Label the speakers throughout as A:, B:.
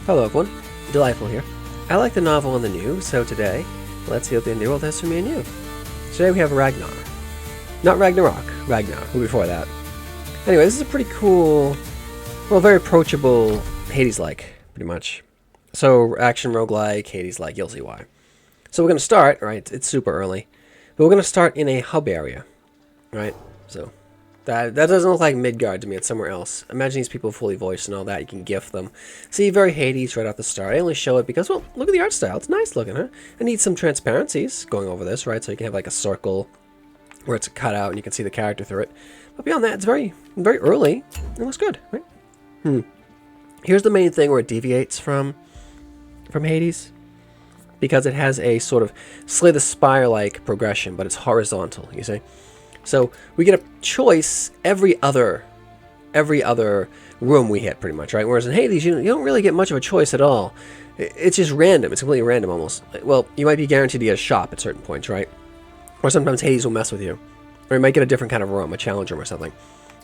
A: Hello everyone, Delightful here. I like the novel and the new, so today, let's see what the new world has for me and you. Today we have Ragnar. Not Ragnarok, Ragnar, who before that. Anyway, this is a pretty cool, well, very approachable Hades-like, pretty much. So, action roguelike, Hades-like, you'll see why. So we're going to start, right, it's super early, but we're going to start in a hub area, right? So, that doesn't look like Midgard to me, it's somewhere else. Imagine these people fully voiced and all that, you can gift them. See, very Hades right off the start. I only show it because, well, look at the art style, it's nice looking, huh? I need some transparencies going over this, right? So you can have like a circle where it's cut out and you can see the character through it. But beyond that, it's very early. It looks good, right? Here's the main thing where it deviates from Hades, because it has a sort of Slay the Spire-like progression, but it's horizontal, you see? So we get a choice every other room we hit, pretty much, right? Whereas in Hades, you don't really get much of a choice at all. It's just random. It's completely random, almost. Well, you might be guaranteed to get a shop at certain points, right? Or sometimes Hades will mess with you. Or you might get a different kind of room, a challenge room or something.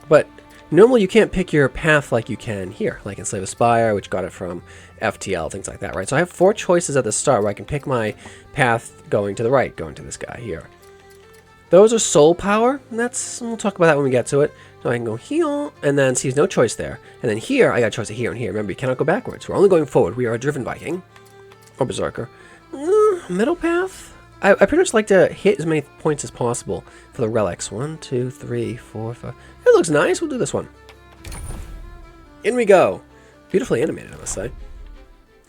A: But normally you can't pick your path like you can here, like in Slay the Spire, which got it from FTL, things like that, right? So I have 4 choices at the start where I can pick my path going to the right, going to this guy here. Those are soul power, and we'll talk about that when we get to it. So I can go here, and then see, no choice there. And then here, I got a choice of here and here. Remember, you cannot go backwards. We're only going forward. We are a driven Viking, or Berserker. Middle path? I pretty much like to hit as many points as possible for the relics. 1, 2, 3, 4, 5. It looks nice. We'll do this one. In we go. Beautifully animated, I must say.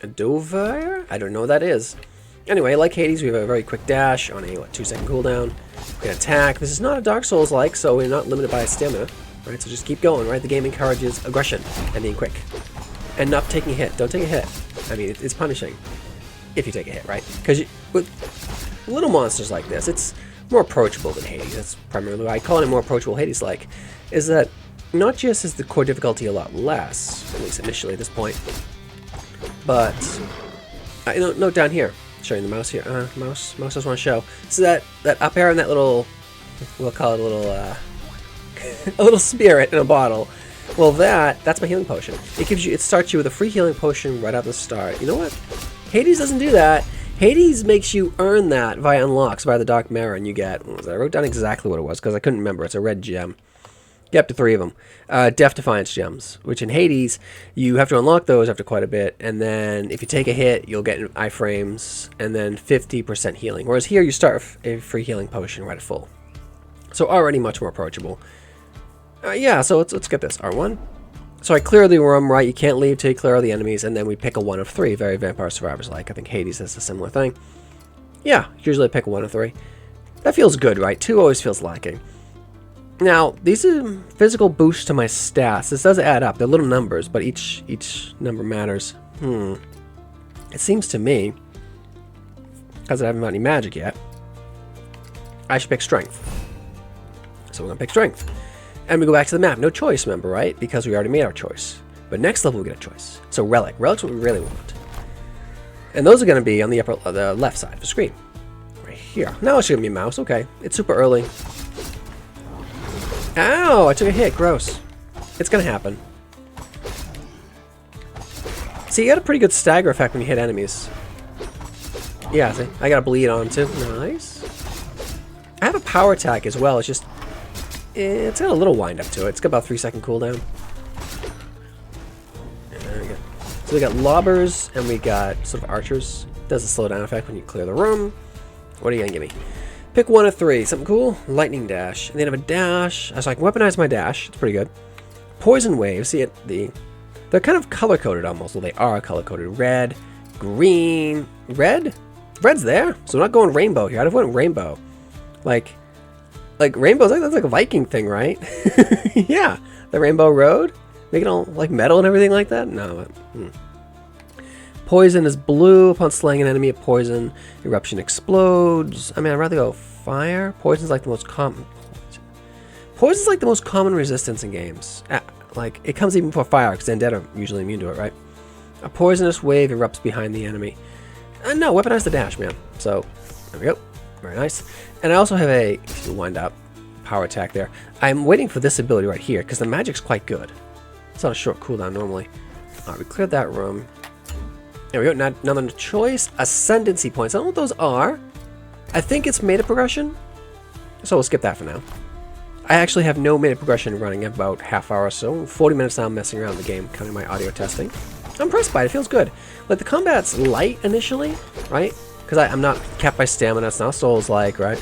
A: A Dovire? I don't know what that is. Anyway, like Hades, we have a very quick dash on a, 2-second cooldown. We can attack. This is not a Dark Souls-like, so we're not limited by stamina, right? So just keep going, right? The game encourages aggression and being quick. And not taking a hit. Don't take a hit. I mean, it's punishing if you take a hit, right? Because with little monsters like this, it's more approachable than Hades. That's primarily why I call it more approachable Hades-like, is that not just is the core difficulty a lot less, at least initially at this point, but note down here. Showing the mouse here. Mouse just want to show. So that up arrow and that little, we'll call it a little, a little spirit in a bottle. Well, that's my healing potion. It starts you with a free healing potion right at the start. You know what? Hades doesn't do that. Hades makes you earn that via unlocks, via the Dark Mirror, and you get, what was that? I wrote down exactly what it was because I couldn't remember. It's a red gem. You get up to 3 of them. Death Defiance gems, which in Hades, you have to unlock those after quite a bit, and then if you take a hit, you'll get iframes, and then 50% healing. Whereas here, you start a free healing potion right at full. So already much more approachable. Yeah, so let's get this. R1. So I clear the room, right? You can't leave till you clear all the enemies, and then we pick a 1 of 3. Very Vampire Survivors-like. I think Hades has a similar thing. Yeah, usually I pick a 1 of 3. That feels good, right? 2 always feels lacking. Now, these are physical boosts to my stats. This does add up. They're little numbers, but each number matters. It seems to me, because I haven't got any magic yet, I should pick strength. So we're going to pick strength. And we go back to the map. No choice, remember, right? Because we already made our choice. But next level, we get a choice. So relic. Relic's what we really want. And those are going to be on the the left side of the screen. Right here. Now it's going to be a mouse. Okay. It's super early. Ow! I took a hit. Gross. It's gonna happen. See, you got a pretty good stagger effect when you hit enemies. Yeah, see? I got a bleed on too. Nice. I have a power attack as well. It's just... it's got a little wind up to it. It's got about 3-second cooldown. There we go. So we got lobbers and we got sort of archers. Does a slowdown effect when you clear the room. What are you gonna give me? Pick 1 of 3. Something cool? Lightning dash. And then have a dash. So I can weaponize my dash. It's pretty good. Poison wave. See it? They're kind of color-coded almost. Well, they are color-coded. Red, green, red? Red's there. So we're not going rainbow here. I'd have went rainbow. Like rainbows, that's like a Viking thing, right? Yeah. The rainbow road? Make it all like metal and everything like that? No. Poison is blue. Upon slaying an enemy of poison, eruption explodes. I mean, I'd rather go fire. Poison's like the most common. Poison's like the most common resistance in games. Like, it comes even before fire, because Undead are usually immune to it, right? A poisonous wave erupts behind the enemy. No, weaponize the dash, man. So, there we go. Very nice. And I also have a, if you wind up, power attack there. I'm waiting for this ability right here, because the magic's quite good. It's on a short cooldown normally. Alright, we cleared that room. There we go. Now, another choice. Ascendancy points. I don't know what those are. I think it's meta progression. So we'll skip that for now. I actually have no meta progression running. I have about half hour or so. 40 minutes now messing around with the game, counting my audio testing. I'm impressed by it. It feels good. Like, the combat's light initially, right? Because I'm not capped by stamina. It's not Souls-like, right?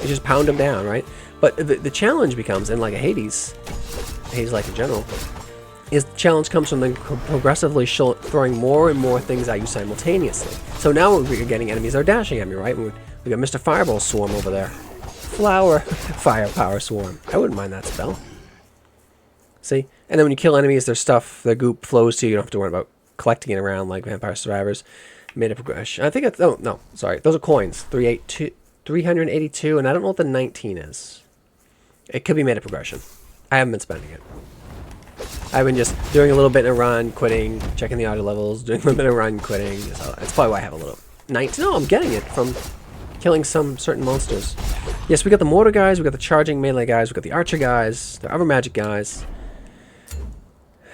A: You just pound them down, right? But the challenge becomes, in like a Hades-like in general, is the challenge comes from them progressively throwing more and more things at you simultaneously. So now we're getting enemies that are dashing at me, right? We got Mr. Fireball Swarm over there. Flower Firepower Swarm. I wouldn't mind that spell. See? And then when you kill enemies, their stuff, their goop flows to you. You don't have to worry about collecting it around like Vampire Survivors. Meta progression. I think it's... Oh, no. Sorry. Those are coins. 382, and I don't know what the 19 is. It could be meta progression. I haven't been spending it. I've been just doing a little bit in a run, quitting, checking the audio levels, doing a little bit of run, quitting. So that's probably why I have a little... 19? No, I'm getting it from killing some certain monsters. Yes, we got the mortar guys, we got the charging melee guys, we got the archer guys, the other magic guys.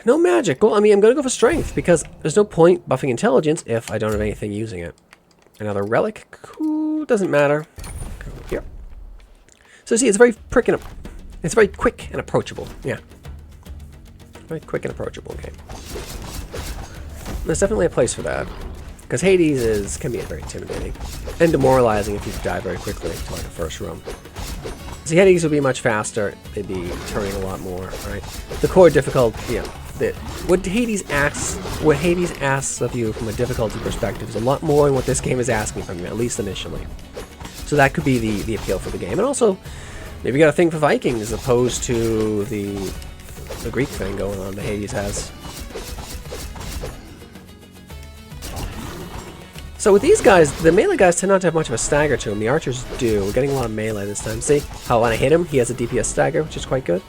A: No magic. Well, I mean, I'm going to go for strength because there's no point buffing intelligence if I don't have anything using it. Another relic. Cool. Doesn't matter. Go here. So see, it's very it's very quick and approachable. Yeah. Very quick and approachable game. There's definitely a place for that. Because Hades can be very intimidating and demoralizing if you die very quickly to like a first room. See, Hades would be much faster. They'd be turning a lot more, right? The core difficulty, you know, what Hades asks of you from a difficulty perspective is a lot more than what this game is asking from you, at least initially. So that could be the appeal for the game. And also, maybe you got a thing for Vikings as opposed to the Greek thing going on that Hades has. So with these guys, the melee guys tend not to have much of a stagger to them. The archers do. We're getting a lot of melee this time. See how when I hit him, he has a DPS stagger, which is quite good.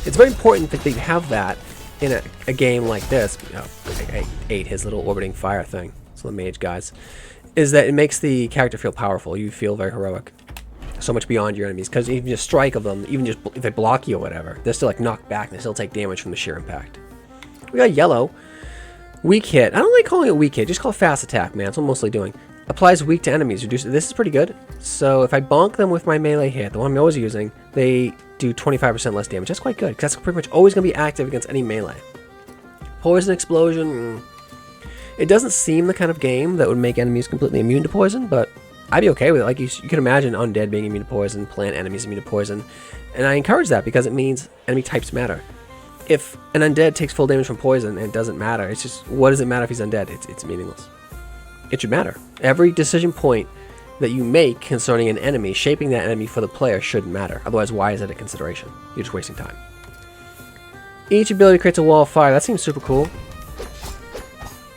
A: It's very important that they have that in a game like this. Oh, I ate his little orbiting fire thing. So the mage guys. Is that it makes the character feel powerful. You feel very heroic. So much beyond your enemies. Because even just strike of them, even just if they block you or whatever, they're still like knocked back and they still take damage from the sheer impact. We got yellow. Weak hit. I don't like calling it weak hit. Just call it fast attack, man. That's what I'm mostly doing. Applies weak to enemies. This is pretty good. So if I bonk them with my melee hit, the one I'm always using, they do 25% less damage. That's quite good, because that's pretty much always going to be active against any melee. Poison explosion. It doesn't seem the kind of game that would make enemies completely immune to poison, but I'd be okay with it. Like you can imagine undead being immune to poison, plant enemies immune to poison, and I encourage that because it means enemy types matter. If an undead takes full damage from poison, it doesn't matter. It's just, what does it matter if he's undead? It's meaningless. It should matter. Every decision point that you make concerning an enemy, shaping that enemy for the player, shouldn't matter. Otherwise, why is it a consideration? You're just wasting time. Each ability creates a wall of fire. That seems super cool.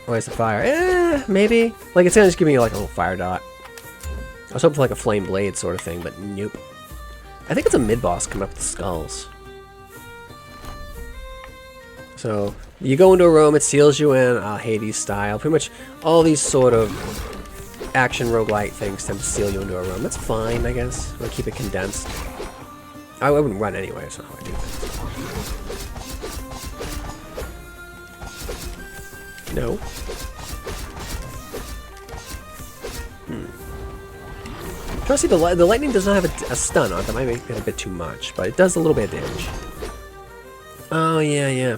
A: Why is the fire? Maybe. Like, it's gonna just give me like a little fire dot. I was hoping for like a flame blade sort of thing, but nope. I think it's a mid-boss coming up with the skulls. So, you go into a room, it seals you in, Hades style. Pretty much all these sort of action roguelike things tend to seal you into a room. That's fine, I guess. We'll keep it condensed. I wouldn't run anyway, that's not how I do things. No. Try to see, the lightning does not have a stun on it. That might make it a bit too much, but it does a little bit of damage. Oh, yeah.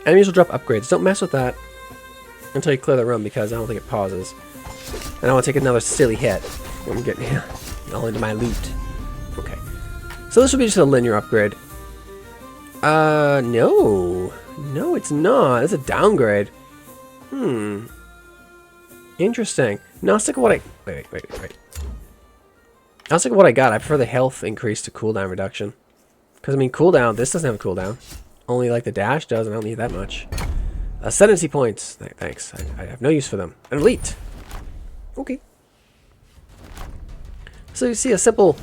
A: Enemies will drop upgrades. Don't mess with that until you clear the room, because I don't think it pauses. And I want to take another silly hit when I'm getting all into my loot. Okay. So this will be just a linear upgrade. No. No, it's not. It's a downgrade. Interesting. No, I'll stick with what I... Wait. I'll stick with what I got. I prefer the health increase to cooldown reduction. Because, I mean, cooldown... This doesn't have a cooldown. Only like the dash does, and I don't need that much. Ascendancy points. Thanks. I have no use for them. An elite. Okay. So you see a simple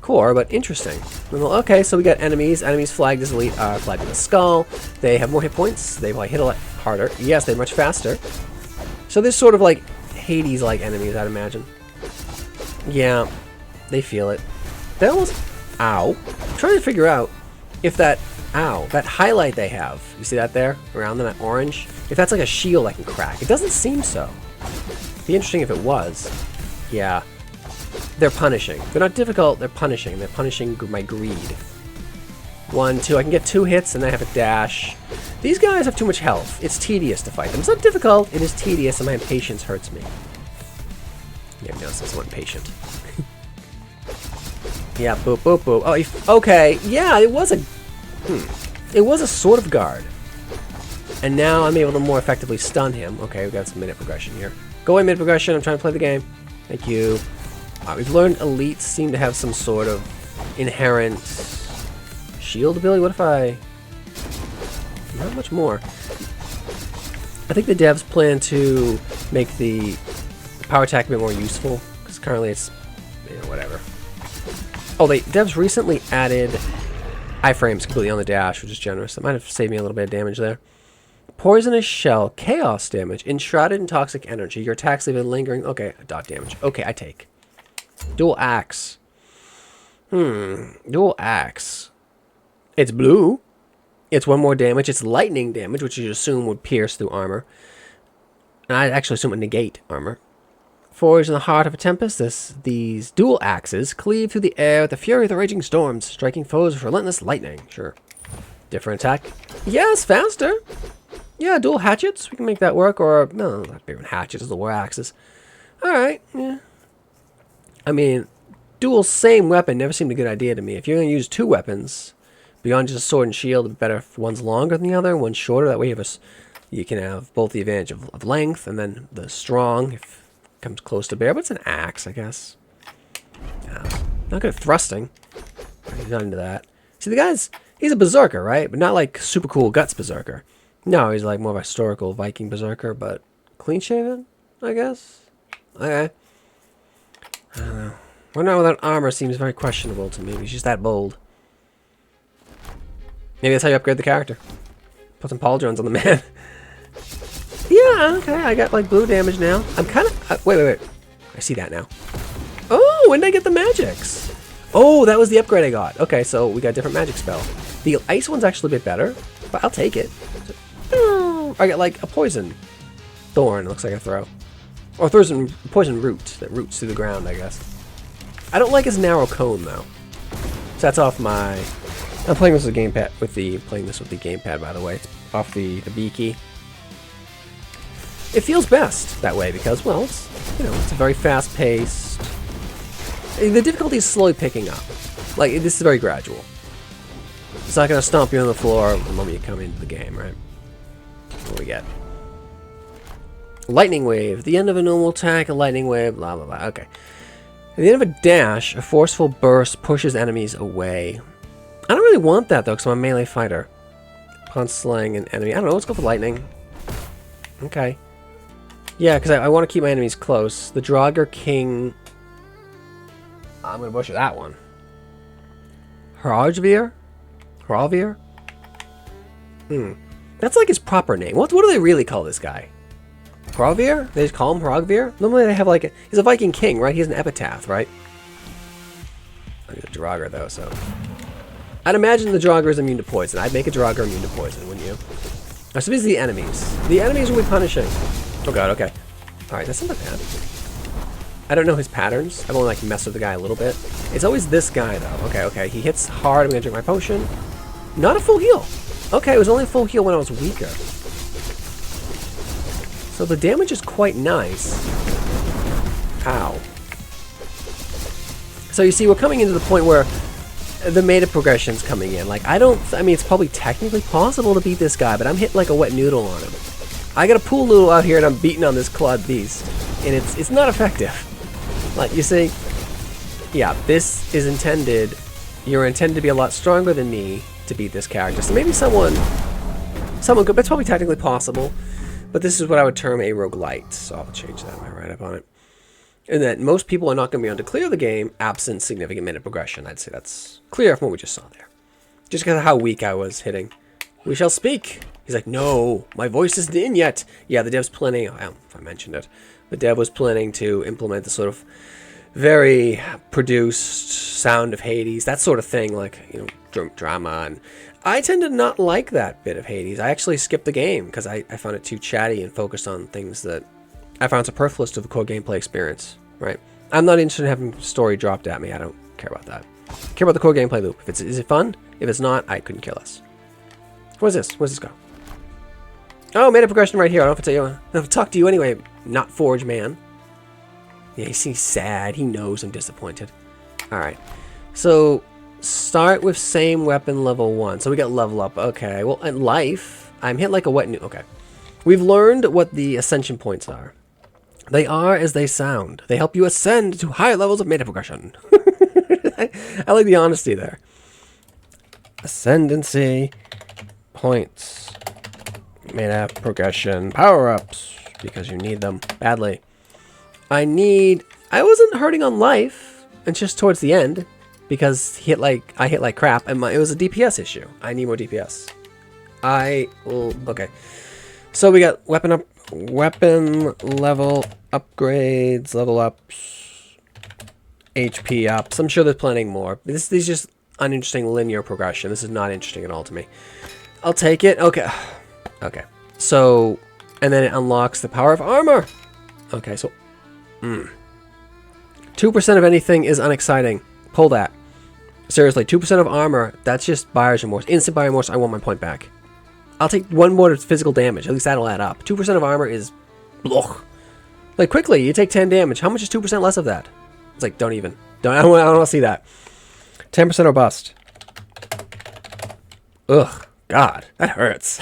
A: core, but interesting. Okay, so we got enemies. Enemies flagged as elite. Flagged with a skull. They have more hit points. They probably hit a lot harder. Yes, they're much faster. So there's sort of like Hades-like enemies, I'd imagine. Yeah, they feel it. They almost... Ow. I'm trying to figure out if that... Ow, that highlight they have, you see that there? Around them, that orange? If that's like a shield I can crack. It doesn't seem so. Be interesting if it was. Yeah. They're punishing. They're not difficult, they're punishing. They're punishing my greed. 1, 2, I can get 2 hits and I have a dash. These guys have too much health. It's tedious to fight them. It's not difficult, it is tedious, and my impatience hurts me. Maybe now says I'm impatient. Yeah, boop, boop, boop. Oh, okay, yeah, it was a... It was a sort of guard. And now I'm able to more effectively stun him. Okay, we've got some minute progression here. Go away, minute progression, I'm trying to play the game. Thank you. We've learned elites seem to have some sort of inherent shield ability. What if I... Not much more. I think the devs plan to make the power attack a bit more useful, because currently it's, you know, whatever. Oh, devs recently added iframes completely on the dash, which is generous. That might have saved me a little bit of damage there. Poisonous shell, chaos damage, enshrouded in toxic energy. Your attacks leave a lingering... Okay, dot damage. Okay, I take. Dual axe. Dual axe. It's blue. It's 1 more damage. It's lightning damage, which you assume would pierce through armor. And I actually assume it would negate armor. Forged in the heart of a tempest, these dual axes cleave through the air with the fury of the raging storms, striking foes with relentless lightning. Sure. Different attack. Yes, faster. Yeah, dual hatchets. We can make that work. Or, no, not even hatchets, the war axes. Alright, yeah. I mean, dual same weapon never seemed a good idea to me. If you're going to use 2 weapons, beyond just a sword and shield, it'd be better if one's longer than the other, one's shorter. That way you can have both the advantage of length and then the strong if it comes close to bear. But it's an axe, I guess. Not good at thrusting. He's not into that. See, the guy's... He's a berserker, right? But not like super cool guts berserker. No, he's like more of a historical Viking berserker, but clean shaven, I guess. Okay. I don't know. One out without armor seems very questionable to me. He's just that bold. Maybe that's how you upgrade the character. Put some pauldrons on the man. Yeah, okay. I got like blue damage now. I'm kind of... wait. I see that now. Oh, when did I get the magics? Oh, that was the upgrade I got. Okay, so we got a different magic spell. The ice one's actually a bit better, but I'll take it. I got like a poison thorn, looks like a throw. Or poison root that roots through the ground, I guess. I don't like his narrow cone though. So that's off my... I'm playing this with the gamepad. Playing this with the gamepad, by the way. It's off the B key. It feels best that way because, well, it's, you know, it's a very fast-paced. The difficulty is slowly picking up. Like, this is very gradual. It's not going to stomp you on the floor the moment you come into the game, right? What do we get? Lightning wave. At the end of a normal attack, a lightning wave, blah, blah, blah. Okay. At the end of a dash, a forceful burst pushes enemies away. I don't really want that, though, because I'm a melee fighter. Upon slaying an enemy. I don't know, let's go for lightning. Okay. Yeah, because I want to keep my enemies close. The Draugr King... I'm going to butcher that one. Hrolvir? That's like his proper name. What do they really call this guy? Hrolvir? They just call him Hrolvir? Normally they have like he's a Viking king, right? He has an epitaph, right? He's a Draugr though, so... I'd imagine the Draugr is immune to poison. I'd make a Draugr immune to poison, wouldn't you? So these are the enemies. The enemies will be punishing. Oh god, okay. Alright, that's not bad. I don't know his patterns. I've only like messed with the guy a little bit. It's always this guy though. Okay. He hits hard. I'm gonna drink my potion. Not a full heal. Okay, it was only a full heal when I was weaker. So the damage is quite nice. Ow. So you see, we're coming into the point where the meta progression's coming in. Like, I mean, it's probably technically possible to beat this guy, but I'm hitting like a wet noodle on him. I got a pool noodle out here and I'm beating on this Clawed Beast. And it's not effective. Like, you see, yeah, this is intended, you're intended to be a lot stronger than me to beat this character. So maybe someone could, that's probably technically possible, but this is what I would term a roguelite. So I'll change that in my write-up on it. And that most people are not going to be able to clear the game absent significant minute progression. I'd say that's clear from what we just saw there. Just because of how weak I was hitting. We shall speak. He's like, no, my voice isn't in yet. Yeah, the dev's planning, I don't know if I mentioned it, the dev was planning to implement the sort of very produced sound of Hades, that sort of thing, like, you know, drama. And I tend to not like that bit of Hades. I actually skipped the game because I found it too chatty and focused on things that I found superfluous to the core gameplay experience, right? I'm not interested in having story dropped at me. I don't care about that. I care about the core gameplay loop. Is it fun? If it's not, I couldn't care less. What's this? Where's this go? Oh, made a progression right here. I don't know if I talk to you anyway, not Forge Man. Yeah, he seems sad. He knows I'm disappointed. Alright. So, start with same weapon level 1. So we got level up. Okay, well, in life, I'm hit like a wet noodle. Okay. We've learned what the ascension points are. They are as they sound. They help you ascend to higher levels of meta progression. I like the honesty there. Ascendancy points. Meta progression power-ups. Because you need them badly. I wasn't hurting on life. And just towards the end. Because I hit like crap. And it was a DPS issue. I need more DPS. Okay. So we got weapon level upgrades, level ups, HP ups. I'm sure they're planning more. These just uninteresting linear progression. This is not interesting at all to me. I'll take it. Okay. Okay. So, and then it unlocks the power of armor. Okay, so 2% of anything is unexciting. Pull that. Seriously, 2% of armor, that's just buyer's remorse. Instant buyer's remorse, I want my point back. I'll take 1 more physical damage. At least that'll add up. 2% of armor is... Blech. Like, quickly, you take 10 damage. How much is 2% less of that? It's like, don't even. I don't want to see that. 10% or bust. Ugh. God, that hurts.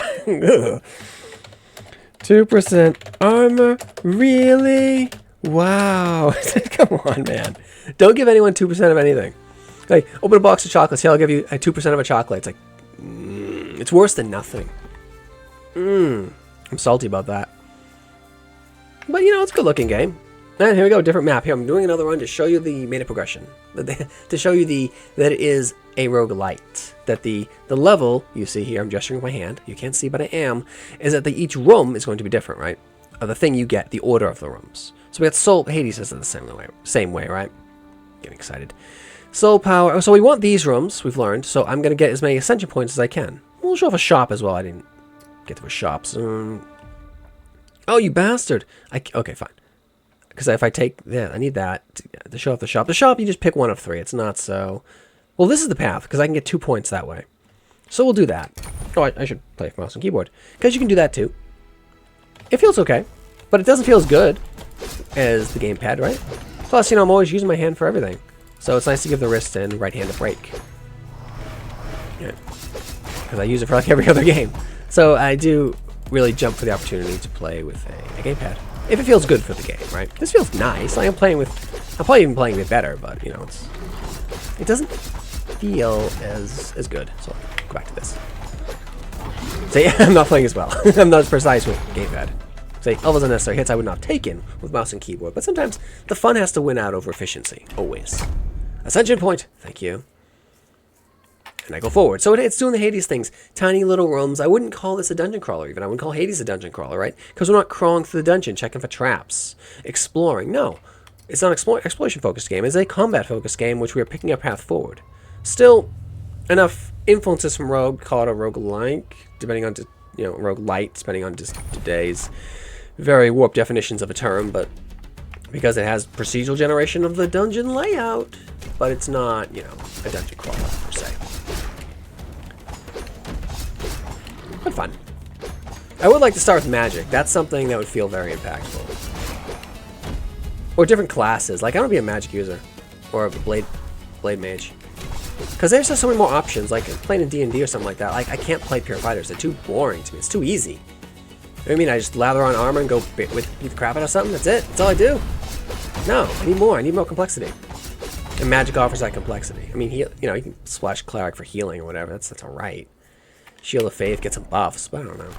A: 2% armor? Really? Wow. Come on, man. Don't give anyone 2% of anything. Like, open a box of chocolates. Here, I'll give you 2% of a chocolate. It's like... it's worse than nothing. I'm salty about that. But, you know, it's a good-looking game. And here we go, different map. Here, I'm doing another run to show you the meta progression. To show you that it is a roguelite. That the level, you see here, I'm gesturing with my hand. You can't see, but I am. Is that each room is going to be different, right? Of the thing you get, the order of the rooms. So we got Soul... Hades is the same way, right? Getting excited. Soul power... So we want these rooms, we've learned. So I'm going to get as many ascension points as I can. We'll show off a shop as well. I didn't get to a shop. Oh, you bastard. Okay, fine. Because if I take... Yeah, I need that to show off the shop. The shop, you just pick one of 3. It's not so... Well, this is the path, because I can get 2 points that way. So we'll do that. Oh, I should play with mouse and keyboard. Because you can do that too. It feels okay. But it doesn't feel as good as the gamepad, right? Plus, you know, I'm always using my hand for everything. So it's nice to give the wrist and right hand a break. Yeah. Because I use it for like every other game. So I do really jump for the opportunity to play with a gamepad. If it feels good for the game, right? This feels nice. Like I'm probably even playing it better, but you know, it doesn't feel as good. So I'll go back to this. See, I'm not playing as well. I'm not as precise with gamepad. Say, all those unnecessary hits I would not have taken with mouse and keyboard, but sometimes the fun has to win out over efficiency. Always. Ascension point. Thank you. And I go forward. So it's doing the Hades things. Tiny little rooms. I wouldn't call this a dungeon crawler even. I wouldn't call Hades a dungeon crawler, right? Because we're not crawling through the dungeon, checking for traps, exploring. No. It's not an exploration-focused game. It's a combat-focused game, which we are picking our path forward. Still, enough influences from Rogue, call it a roguelike, depending on, roguelite, depending on just today's very warped definitions of a term, but because it has procedural generation of the dungeon layout, but it's not, a dungeon crawler per se. But fun. I would like to start with magic. That's something that would feel very impactful. Or different classes. Like, I don't want to be a magic user. Or a blade mage. Because there's just so many more options. Like, playing in D&D or something like that. Like, I can't play pure fighters. They're too boring to me. It's too easy. You know what I mean? I just lather on armor and go beat the crap out of something. That's it. That's all I do. No, I need more. I need more complexity. And magic offers that complexity. I mean, you can splash cleric for healing or whatever. That's alright. Shield of Faith, get some buffs, but I don't know.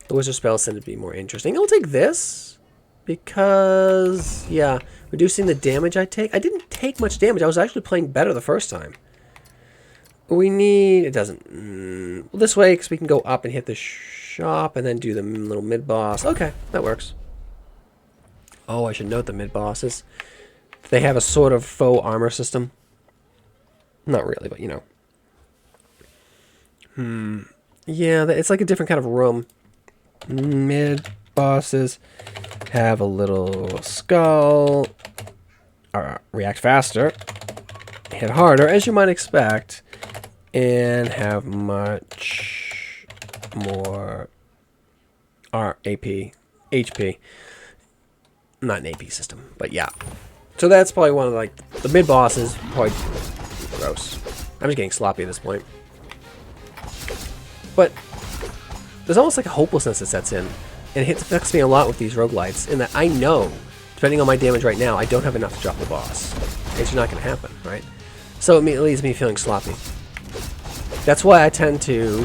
A: The wizard spells tend to be more interesting. I'll take this. Because, yeah, reducing the damage I take. I didn't take much damage. I was actually playing better the first time. We need... It doesn't... well, this way, because we can go up and hit the shop and then do the little mid-boss. Okay, that works. Oh, I should note the mid-bosses. They have a sort of faux armor system. Not really, but Yeah, it's like a different kind of room. Mid-bosses have a little skull, react faster, hit harder, as you might expect, and have much more HP. Not an AP system, but yeah. So that's probably one of like the mid bosses. Probably gross. I'm just getting sloppy at this point. But there's almost like a hopelessness that sets in, and it affects me a lot with these roguelites. In that I know, depending on my damage right now, I don't have enough to drop the boss. It's not going to happen, right? So it leaves me feeling sloppy. That's why I tend to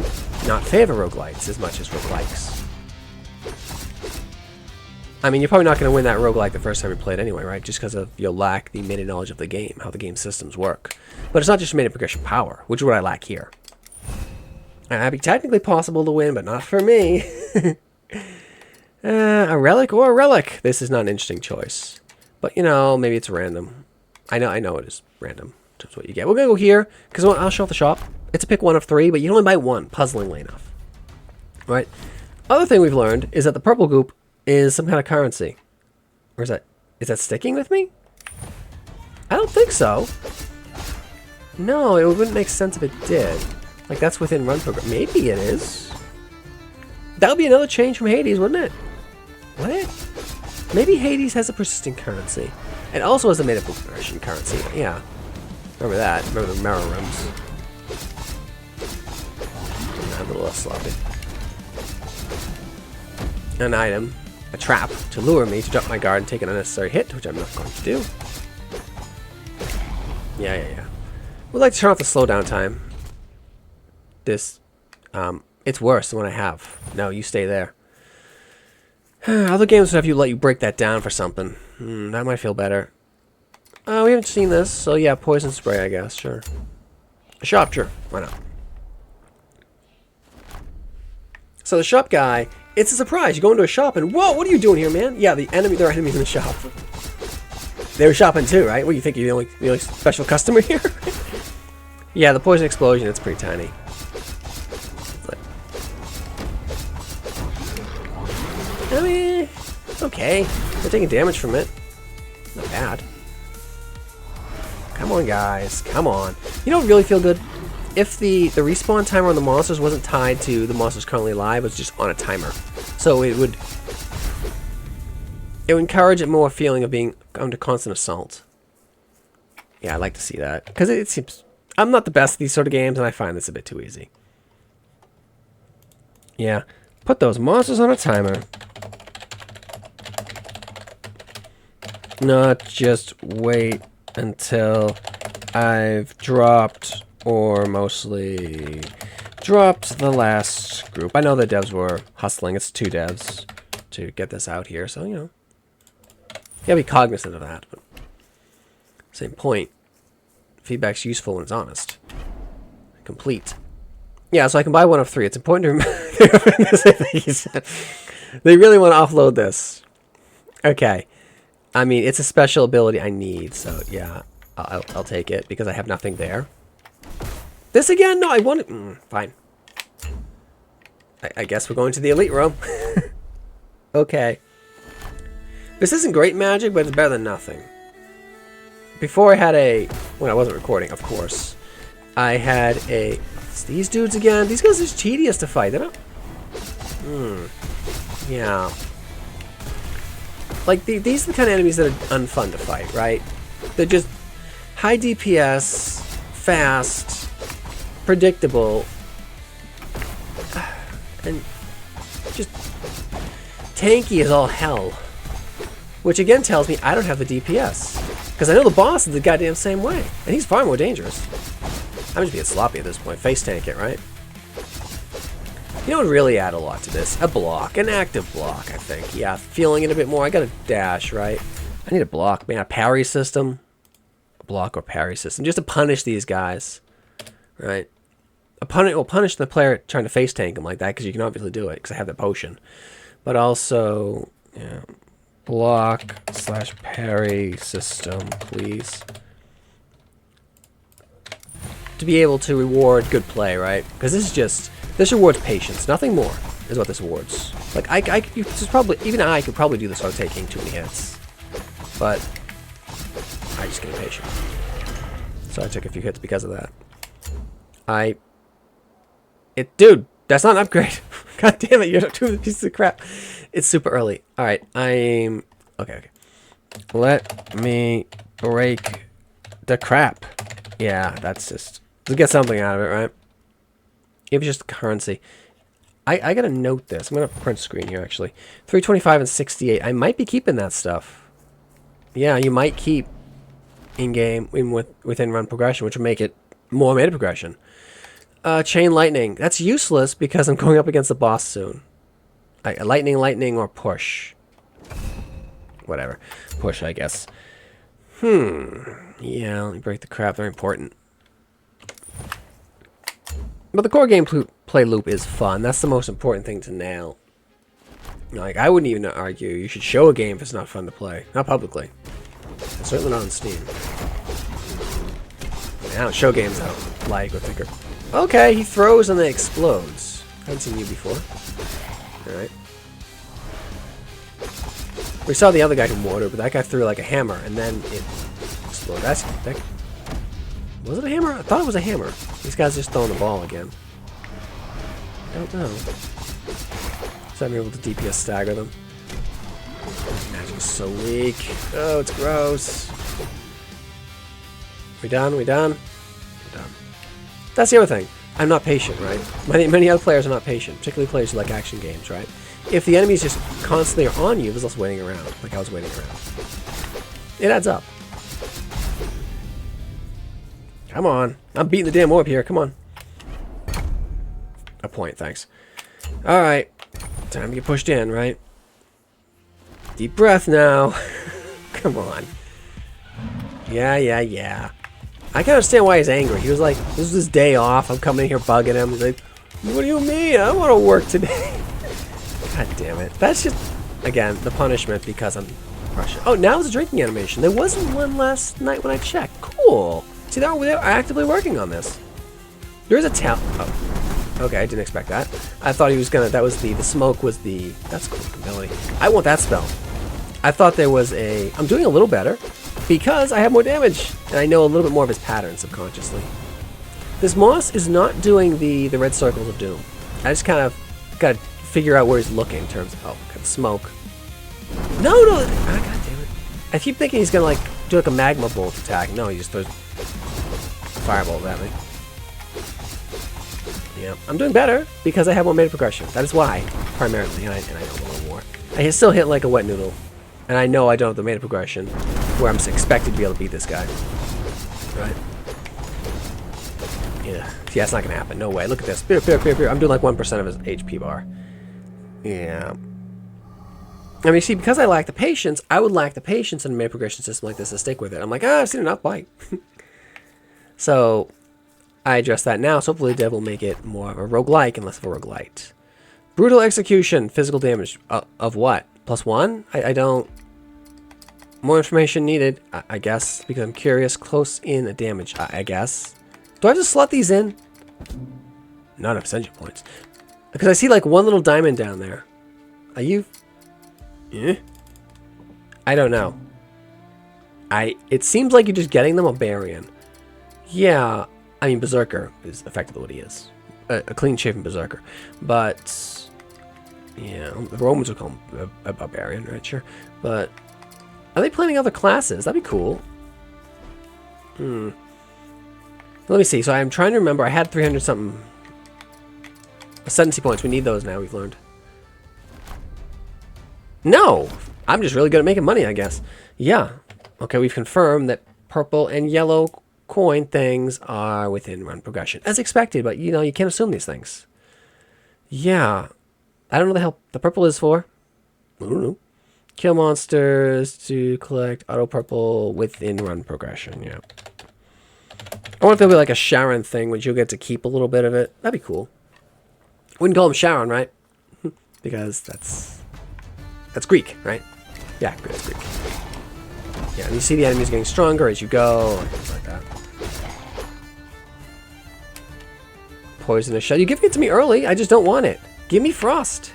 A: not favor roguelites as much as roguelikes. I mean, you're probably not going to win that roguelike the first time you play it anyway, right? Just because of your lack the meta knowledge of the game, how the game systems work. But it's not just meta progression power, which is what I lack here. And that'd be technically possible to win, but not for me. A relic or a relic? This is not an interesting choice. But, you know, maybe it's random. I know it is random. That's what you get. We're going to go here, because I'll show off the shop. It's a pick one of three, but you can only buy one, puzzlingly enough. Right? Other thing we've learned is that the purple goop is some kind of currency. Or is that sticking with me? I don't think so. No, it wouldn't make sense if it did. Like, that's within run program. Maybe it is. That would be another change from Hades, wouldn't it? What? Maybe Hades has a persistent currency. It also has a made-up progression currency. Yeah. Remember that. Remember the mirror rooms. A little less sloppy. An item. A trap to lure me to drop my guard and take an unnecessary hit, which I'm not going to do. Yeah. We'd like to turn off the slowdown time. This, it's worse than what I have. No, you stay there. Other games would have let you break that down for something. That might feel better. Oh, we haven't seen this, so yeah, poison spray, I guess, sure. A shop, sure, why not? So the shop guy, it's a surprise. You go into a shop and, whoa, what are you doing here, man? Yeah, there are enemies in the shop. They were shopping too, right? What do you think, you're the only special customer here? Yeah, the poison explosion, it's pretty tiny. I mean, it's okay. They're taking damage from it. Not bad. Come on, guys. Come on. You know what really feel good? If the respawn timer on the monsters wasn't tied to the monsters currently alive, it was just on a timer. So it would encourage a more feeling of being under constant assault. Yeah, I'd like to see that. Because it seems... I'm not the best at these sort of games, and I find this a bit too easy. Yeah. Put those monsters on a timer. Not just wait until I've dropped... or mostly dropped the last group. I know the devs were hustling. It's 2 devs to get this out here, so, you know. You gotta be cognizant of that, but same point. Feedback's useful when it's honest. Complete. Yeah, so I can buy one of 3. It's important to remember. They really want to offload this. Okay. I mean, it's a special ability I need, so yeah, I'll take it because I have nothing there. This again? No, I want it. Fine. I guess we're going to the elite room. Okay. This isn't great magic, but it's better than nothing. Before I had when I wasn't recording, of course, I had it's these dudes again. These guys are just tedious to fight. They don't... Yeah. Like, these are the kind of enemies that are unfun to fight, right? They're just high DPS, fast, predictable, and just tanky as all hell. Which again tells me I don't have the DPS. Because I know the boss is the goddamn same way. And he's far more dangerous. I'm just being sloppy at this point. Face tank it, right? You know what would really add a lot to this? A block. An active block, I think. Yeah, feeling it a bit more. I got a dash, right? I need a block, man. A parry system. A block or parry system. Just to punish these guys. Right? Opponent will punish the player trying to face tank him like that, because you can obviously do it, because I have the potion. But also, yeah, block / parry system, please. To be able to reward good play, right? Because this rewards patience. Nothing more is what this awards. Like, even I could probably do this without taking too many hits. But I just get impatient. So I took a few hits because of that. Dude, that's not an upgrade. God damn it, you're two pieces of crap. It's super early. Alright, okay. Let me break the crap. Yeah, that's just... to get something out of it, right? If it's just currency. I gotta note this. I'm gonna print screen here, actually. 325 and 68. I might be keeping that stuff. Yeah, you might keep in-game within run progression, which would make it more meta progression. Chain lightning. That's useless because I'm going up against the boss soon. Lightning, or push. Whatever. Push, I guess. Yeah, let me break the crap. Very important. But the core gameplay loop is fun. That's the most important thing to nail. Like, I wouldn't even argue you should show a game if it's not fun to play. Not publicly. And certainly not on Steam. I don't show games I don't like or think are... Okay, he throws and then explodes. I haven't seen you before. Alright. We saw the other guy do mortar, but that guy threw like a hammer and then it exploded. Was it a hammer? I thought it was a hammer. These guys just throwing the ball again. I don't know. So I'm able to DPS stagger them. Magic is so weak. Oh, it's gross. We done? We done? We're done. That's the other thing. I'm not patient, right? Many other players are not patient, particularly players who like action games, right? If the enemies just constantly are on you, there's less waiting around, like I was waiting around. It adds up. Come on. I'm beating the damn orb here. Come on. A point, thanks. Alright. Time to get pushed in, right? Deep breath now. Come on. Yeah. I can understand why he's angry. He was like, this is his day off. I'm coming in here bugging him. He's like, what do you mean? I want to work today. God damn it. That's just, again, the punishment because I'm Russian. Oh, now it's a drinking animation. There wasn't one last night when I checked. Cool. See, they're actively working on this. There is a talent. Oh. Okay, I didn't expect that. I thought he was gonna, that was the smoke was the, that's cool ability. I want that spell. I thought there was a, I'm doing a little better because I have more damage and I know a little bit more of his pattern subconsciously. This Moss is not doing the red circles of doom. I just kind of got to figure out where he's looking in terms of, oh, got smoke. No, ah, god damn it. I keep thinking he's gonna like do like a magma bolt attack. No, he just throws fireballs at me. Yeah, I'm doing better because I have more meta progression. That is why, primarily, and I know a little more. I still hit like a wet noodle, and I know I don't have the meta progression where I'm expected to be able to beat this guy. Right? Yeah, it's not gonna happen. No way. Look at this. I'm doing like 1% of his HP bar. Yeah. I mean, see, because I lack the patience, I would lack the patience in a meta progression system like this to stick with it. I'm like, I've seen enough bite. So I address that now, so hopefully Dev will make it more of a roguelike and less of a roguelite. Brutal execution, physical damage. Of what? +1? I don't... More information needed, I guess, because I'm curious. Close in damage, I guess. Do I just slot these in? Not enough ascension points. Because I see like one little diamond down there. Are you... Yeah? I don't know. It seems like you're just getting them a Barbarian. Yeah, I mean, Berserker is effectively what he is. A clean-shaven Berserker. But, yeah, the Romans would call him a Barbarian, right? Sure. But, are they planning other classes? That'd be cool. Let me see. So I'm trying to remember. I had 300-something ascendancy points. We need those now, we've learned. No! I'm just really good at making money, I guess. Yeah. Okay, we've confirmed that purple and yellow coin things are within run progression. As expected, but, you know, you can't assume these things. Yeah. I don't know the hell the purple is for. I don't know. Kill monsters to collect auto purple within run progression, yeah. I wonder if there'll be like a Sharon thing, which you'll get to keep a little bit of it. That'd be cool. Wouldn't call him Sharon, right? Because that's Greek, right? Yeah, it's Greek. Yeah, and you see the enemies getting stronger as you go, and things like that. Poisonous shell. You're giving it to me early. I just don't want it. Give me frost.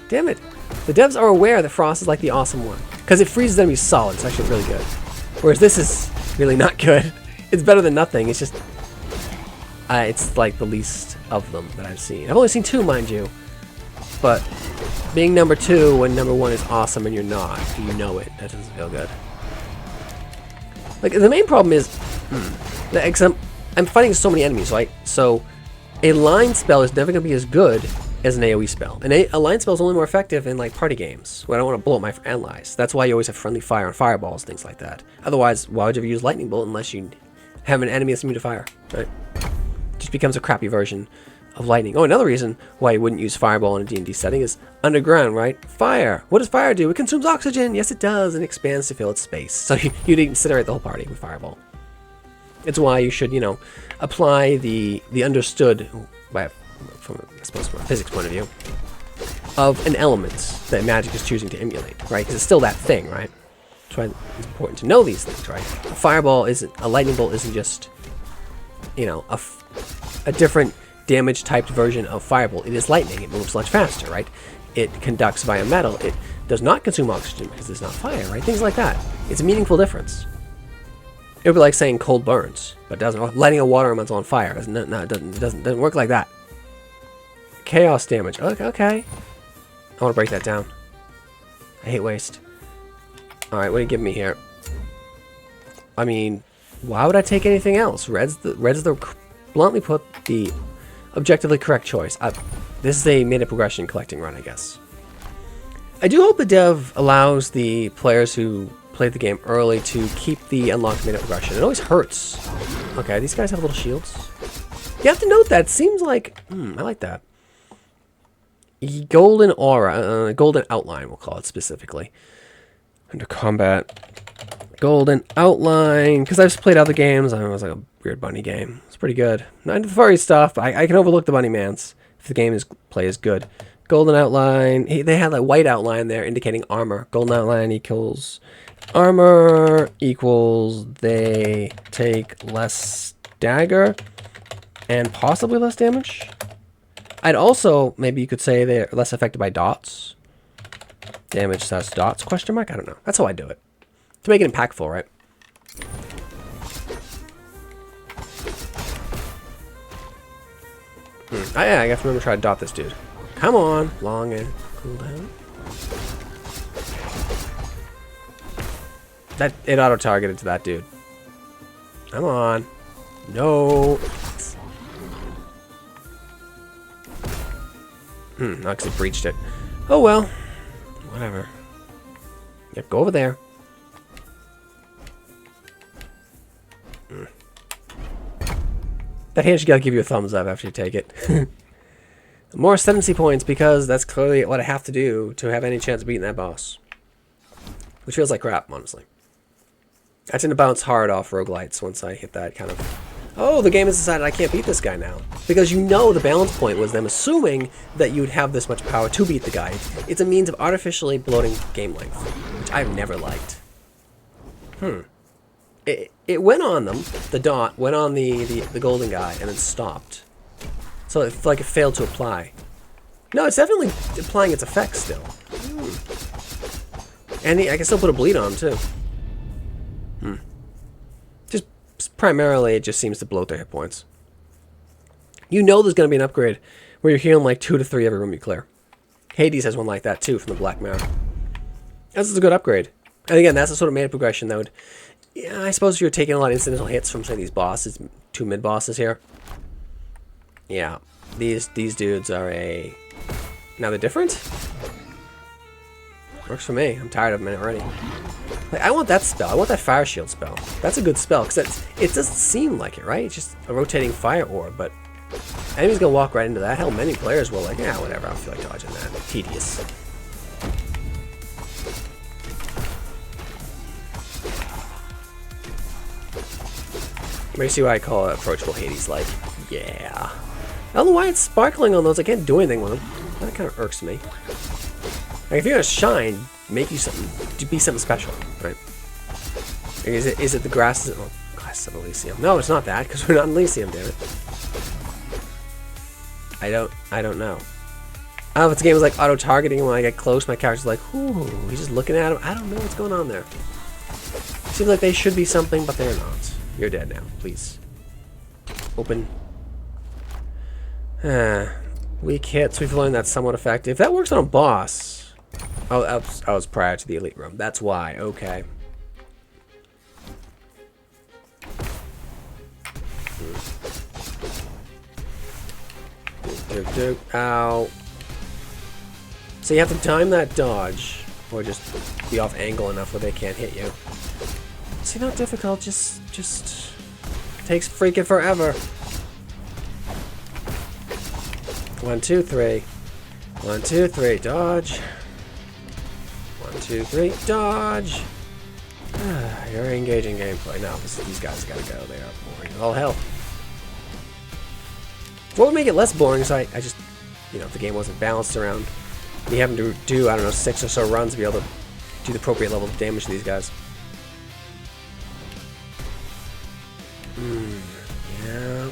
A: Damn it. The devs are aware that Frost is like the awesome one, because it freezes enemies solid. It's actually really good. Whereas this is really not good. It's better than nothing. It's just, it's like the least of them that I've seen. I've only seen 2, mind you, but being number 2 when number 1 is awesome and you're not, you know it. That doesn't feel good. Like, the main problem is, I'm fighting so many enemies, right? So a line spell is never going to be as good as an AoE spell. And a line spell is only more effective in like party games where I don't want to blow up my allies. That's why you always have friendly fire and fireballs, things like that. Otherwise, why would you ever use lightning bolt unless you have an enemy that's immune to fire, right? It just becomes a crappy version of lightning. Oh, another reason why you wouldn't use fireball in a D&D setting is underground, right? Fire. What does fire do? It consumes oxygen. Yes, it does, and expands to fill its space. So you'd incinerate the whole party with fireball. It's why you should, you know, apply the understood, from I suppose from a physics point of view, of an element that magic is choosing to emulate, right? Because it's still that thing, right? That's why it's important to know these things, right? A fireball isn't, a lightning bolt isn't just, you know, a different damage typed version of fireball. It is lightning. It moves much faster, right? It conducts via metal. It does not consume oxygen because it's not fire, right? Things like that. It's a meaningful difference. It would be like saying cold burns, but it doesn't. Lighting a water elemental on fire. No, it doesn't work like that. Chaos damage. Okay. I want to break that down. I hate waste. Alright, what do you give me here? I mean, why would I take anything else? Red's the bluntly put, the objectively correct choice. This is a minute progression collecting run, I guess. I do hope the dev allows the players who played the game early to keep the unlocked minute progression. It always hurts. Okay, these guys have little shields. You have to note that. It seems like... I like that. Golden aura. Golden outline, we'll call it specifically. Under combat. Golden outline. Because I've played other games. I know it was like a weird bunny game. It's pretty good. Not into the furry stuff. I can overlook the bunny mans if the game play is good. Golden outline. They had like white outline there indicating armor. Golden outline equals... Armor equals they take less dagger and possibly less damage. I'd also, maybe you could say they're less affected by dots. Damage says dots, question mark? I don't know. That's how I do it. To make it impactful, right? Oh, yeah, I have to remember to try to dot this dude. Come on. Long and cooldown. That it auto-targeted to that dude. Come on. No. No, because it breached it. Oh well. Whatever. Yep, go over there. That hand should gotta give you a thumbs up after you take it. More ascendancy points, because that's clearly what I have to do to have any chance of beating that boss. Which feels like crap, honestly. I tend to bounce hard off roguelites once I hit that kind of... Oh, the game has decided I can't beat this guy now. Because you know the balance point was them assuming that you'd have this much power to beat the guy. It's a means of artificially bloating game length, which I've never liked. It went on them, the dot, went on the golden guy, and then stopped. So it's like it failed to apply. No, it's definitely applying its effects still. And I can still put a bleed on him, too. Just primarily, it just seems to bloat their hit points. You know there's going to be an upgrade where you're healing like 2 to 3 every room you clear. Hades has one like that, too, from the Black Mirror. This is a good upgrade. And again, that's the sort of meta progression that would... Yeah, I suppose if you're taking a lot of incidental hits from, say, these bosses, 2 mid-bosses here. Yeah, these dudes are a... Now they're different? Works for me. I'm tired of them already. Like, I want that spell. I want that fire shield spell. That's a good spell, because it doesn't seem like it, right? It's just a rotating fire orb, but enemy's gonna walk right into that. Hell, many players will like, yeah, whatever, I don't feel like dodging that. Tedious. Maybe see why I call it Approachable Hades, like, yeah. I don't know why it's sparkling on those. I can't do anything with them. That kind of irks me. Like, if you're gonna shine, make you something, be something special, right? Is it the grasses? Oh, grasses of Elysium. No, it's not that, because we're not in Elysium, damn it. I don't know. I don't know if this game is like auto-targeting, and when I get close, my character's like, ooh, he's just looking at him. I don't know what's going on there. Seems like they should be something, but they're not. You're dead now, please. Open. Weak hits, we've learned that's somewhat effective. That works on a boss. Oh, I was prior to the elite room. That's why, okay. Ow. So you have to time that dodge, or just be off angle enough where they can't hit you. See, not difficult, just takes freaking forever. 1, 2, 3. 1, 2, 3, dodge. 1, 2, 3, dodge. You're engaging gameplay. No, these guys gotta go. They are boring. Oh, hell. What would make it less boring is I just, you know, if the game wasn't balanced around me having to do, I don't know, 6 or so runs to be able to do the appropriate level of damage to these guys. Yeah.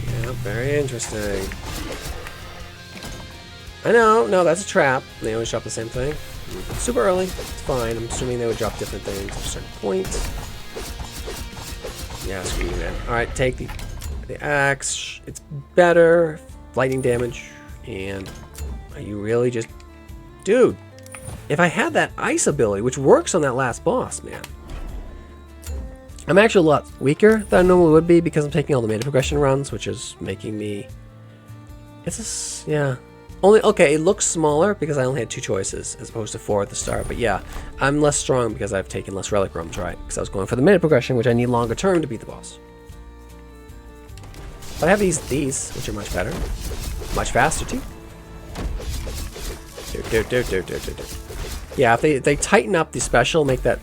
A: Yeah, very interesting. I know, no, that's a trap. They always drop the same thing. Super early, it's fine. I'm assuming they would drop different things at a certain point. Yeah, screw you, man. Alright, take the axe. It's better. Lightning damage. And are you really just... Dude, if I had that ice ability, which works on that last boss, man. I'm actually a lot weaker than I normally would be because I'm taking all the mana progression runs, which is making me... It's a... yeah. Only, okay, it looks smaller because I only had 2 choices as opposed to 4 at the start. But yeah, I'm less strong because I've taken less relic rooms, right? Because I was going for the mana progression, which I need longer term to beat the boss. But I have these, which are much better. Much faster, too. Yeah, if they tighten up the special, make that...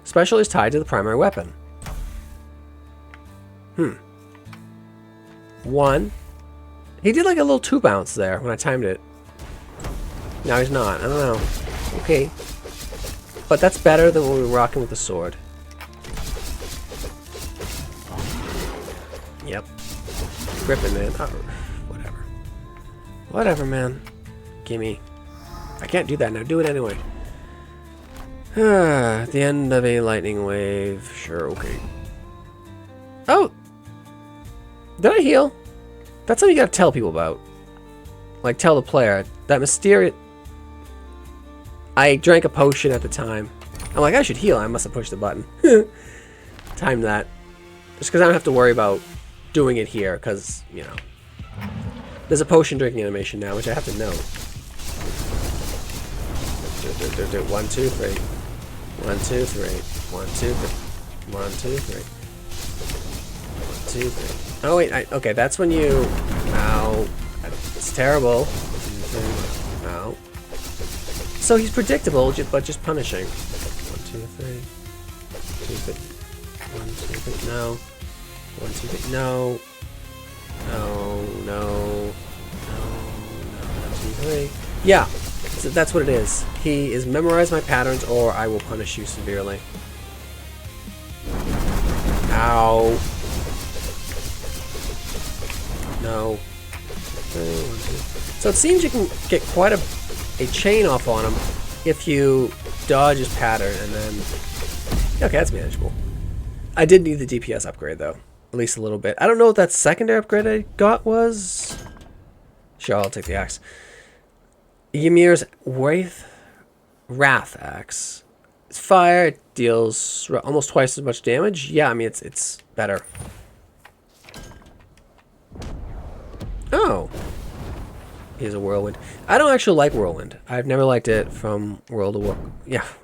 A: Special is tied to the primary weapon. 1... He did like a little 2 bounce there when I timed it. Now he's not. I don't know. Okay. But that's better than when we were rocking with the sword. Yep. Gripping, man. Oh, whatever. Whatever, man. Gimme. I can't do that now. Do it anyway. At the end of a lightning wave. Sure, okay. Oh! Did I heal? That's something you gotta tell people about. Like, tell the player. That mysterious... I drank a potion at the time. I'm like, I should heal. I must have pushed the button. Time that. Just because I don't have to worry about doing it here, because, you know. There's a potion drinking animation now, which I have to know. 1, 2, 3. 1, 2, 3. 1, 2, 3. 1, 2, 3. 1, 2, 3. Oh wait, okay, that's when you... Ow. It's terrible. Ow. So he's predictable, but just punishing. 1, 2, 3. 2, 3. 1, 2, 3. No. 1, 2, 3. No. No. No. No. 1, 2, 3. Yeah. So that's what it is. He is memorize my patterns or I will punish you severely. Ow. No. So it seems you can get quite a chain off on him if you dodge his pattern and then... Okay, that's manageable. I did need the DPS upgrade though. At least a little bit. I don't know what that secondary upgrade I got was. Sure, I'll take the axe. Ymir's Wrath axe. It's fire, it deals almost twice as much damage. Yeah, I mean it's better. Oh. Here's a whirlwind. I don't actually like whirlwind. I've never liked it from World of Warcraft.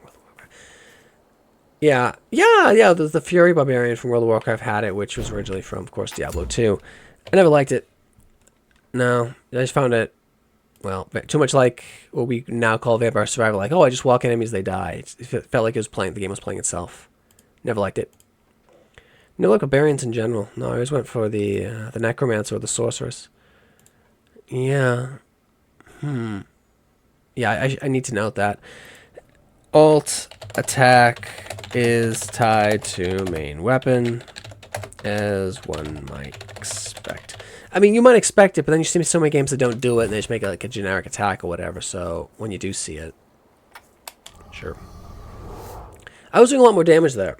A: Yeah. Yeah, the Fury Barbarian from World of Warcraft had it, which was originally from, of course, Diablo 2. I never liked it. No, I just found it, well, too much like what we now call Vampire Survivor. Like, oh, I just walk enemies, they die. It felt like the game was playing itself. Never liked it. No, like barbarians in general. No, I always went for the Necromancer or the Sorceress. Yeah. Yeah, I need to note that. Alt attack is tied to main weapon, as one might expect. I mean, you might expect it, but then you see so many games that don't do it, and they just make it like a generic attack or whatever. So when you do see it, sure. I was doing a lot more damage there.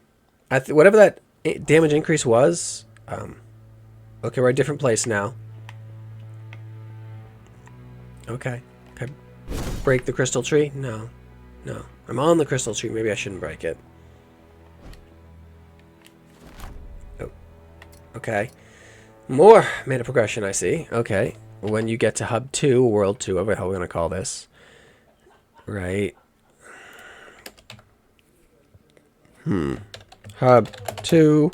A: Whatever that damage increase was. Okay, we're at a different place now. Okay. Can I break the crystal tree? No. No. I'm on the crystal tree. Maybe I shouldn't break it. Oh. Okay. More mana progression, I see. Okay. When you get to Hub 2, World 2, whatever the hell we're going to call this. Right. Hub 2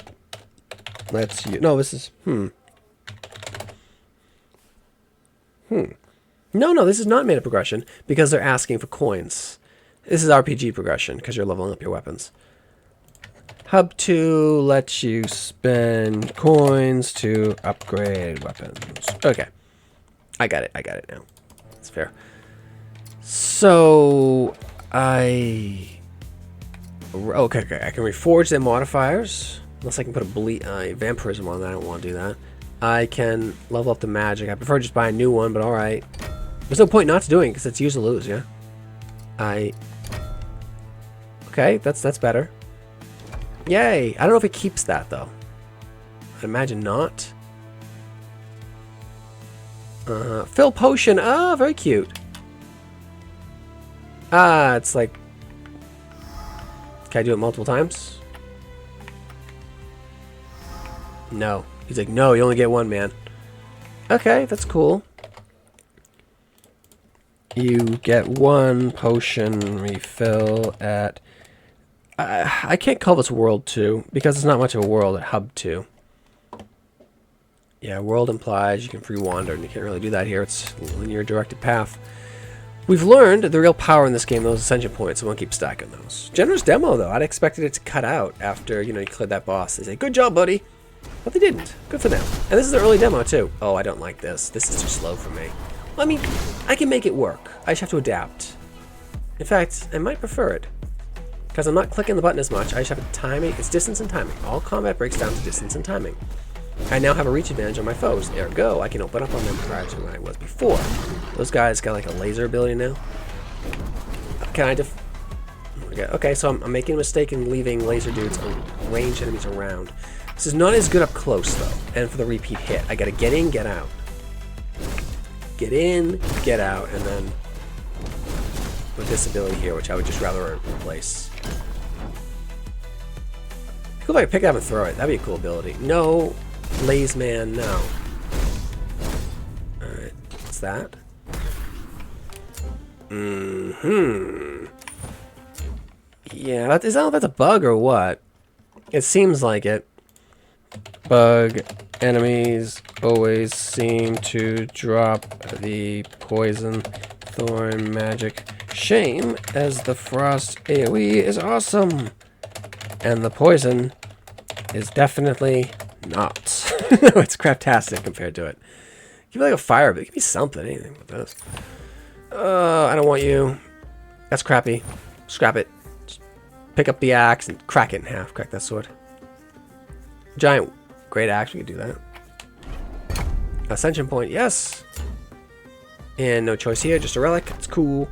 A: lets you... No, this is... No, this is not mana progression because they're asking for coins. This is RPG progression because you're leveling up your weapons. Hub 2 lets you spend coins to upgrade weapons. Okay. I got it now. That's fair. So, Okay, I can reforge their modifiers. Unless I can put a vampirism on that, I don't want to do that. I can level up the magic. I prefer just buy a new one, but alright. There's no point not to doing it because it's use or lose, yeah? Okay, that's better. Yay! I don't know if it keeps that, though. I'd imagine not. Fill potion. Ah, very cute. Ah, it's like... Can I do it multiple times? No. He's like, no, you only get one, man. Okay, that's cool. You get one potion refill at... I can't call this World 2, because it's not much of a world at Hub 2. Yeah, World implies you can free wander, and you can't really do that here. It's a linear directed path. We've learned the real power in this game, those ascension points, so we won't keep stacking those. Generous demo, though. I'd expected it to cut out after, you cleared that boss. They say, good job, buddy. But they didn't. Good for them. And this is the early demo, too. Oh, I don't like this. This is too slow for me. Well, I mean, I can make it work. I just have to adapt. In fact, I might prefer it. Because I'm not clicking the button as much. I just have timing. It's distance and timing. All combat breaks down to distance and timing. I now have a reach advantage on my foes. Ergo, I can open up on them prior to when I was before. Those guys got like a laser ability now. Can I okay, so I'm making a mistake in leaving laser dudes on ranged enemies around. This is not as good up close, though. And for the repeat hit, I gotta get in, get out. Get in, get out, and then with this ability here, which I would just rather replace. Cool if I could pick it up and throw it. That'd be a cool ability. No, Laze Man, no. Alright, what's that? Yeah, I don't know if that's a bug or what. It seems like it. Bug enemies always seem to drop the poison thorn magic. Shame, as the frost AoE is awesome. And the poison is definitely not. No, it's craptastic compared to it. Give me like a fire, but give me something, anything with this. I don't want you. That's crappy. Scrap it. Just pick up the axe and crack it in half. Crack that sword. Giant great axe, we could do that. Ascension point, yes. And no choice here, just a relic. It's cool.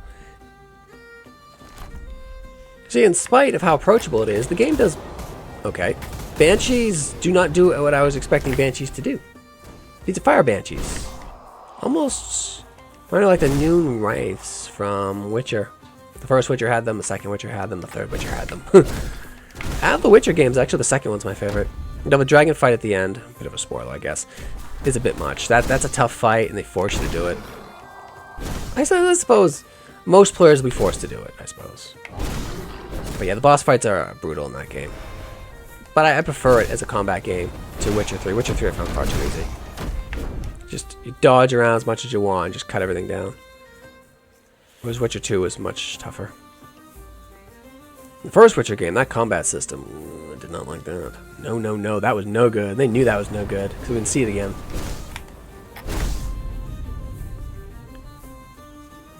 A: See, in spite of how approachable it is, the game does... Okay. Banshees do not do what I was expecting Banshees to do. These are fire Banshees. Almost... kind of like the Noon Wraiths from Witcher. The first Witcher had them, the second Witcher had them, the third Witcher had them. Out of the Witcher games, actually the second one's my favorite. The dragon fight at the end, bit of a spoiler I guess, is a bit much. That's a tough fight and they force you to do it. I suppose most players will be forced to do it, I suppose. But yeah, the boss fights are brutal in that game. But I prefer it as a combat game to Witcher 3. Witcher 3 I found far too easy. Just you dodge around as much as you want and just cut everything down. Whereas Witcher 2 was much tougher. The first Witcher game, that combat system, I did not like that. No, that was no good. They knew that was no good, because we didn't see it again.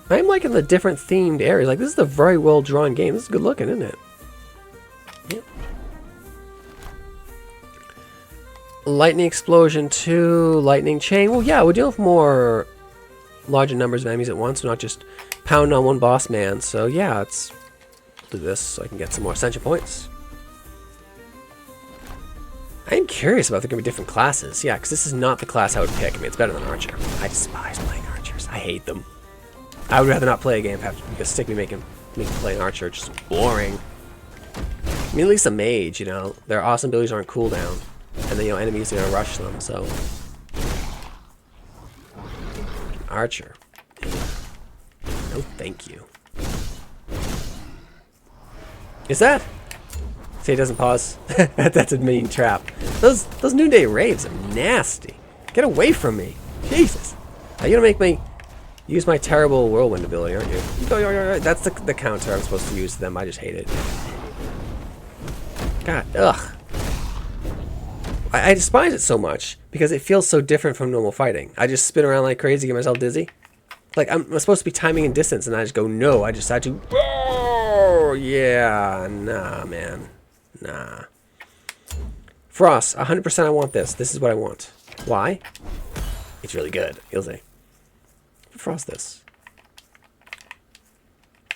A: I'm liking the different themed areas. Like, this is a very well drawn game. This is good looking, isn't it? Yep. Lightning explosion 2, lightning chain. Well, yeah, we're dealing with more larger numbers of enemies at once. We're not just pounding on one boss man. So yeah, let's do this so I can get some more ascension points. I'm curious about if there are going to be different classes. Yeah, because this is not the class I would pick. I mean, it's better than Archer. I despise playing Archers. I hate them. I would rather not play a game because stick me making play an Archer. It's just boring. I mean, at least a mage, you know, their awesome abilities aren't cooldown. And then, you know, enemies are going to rush them, so. Archer. No, thank you. Is that? See, it doesn't pause. That's a mean trap. Those noonday raves are nasty. Get away from me. Jesus. Now you're going to make me use my terrible whirlwind ability, aren't you? That's the counter I'm supposed to use to them. I just hate it. God, ugh. I despise it so much because it feels so different from normal fighting. I just spin around like crazy, get myself dizzy. Like, I'm supposed to be timing in distance, and I just go, no, I just had to. Oh, yeah, nah, man. Nah. Frost, 100% I want this. This is what I want. Why? It's really good. You'll see. Frost this.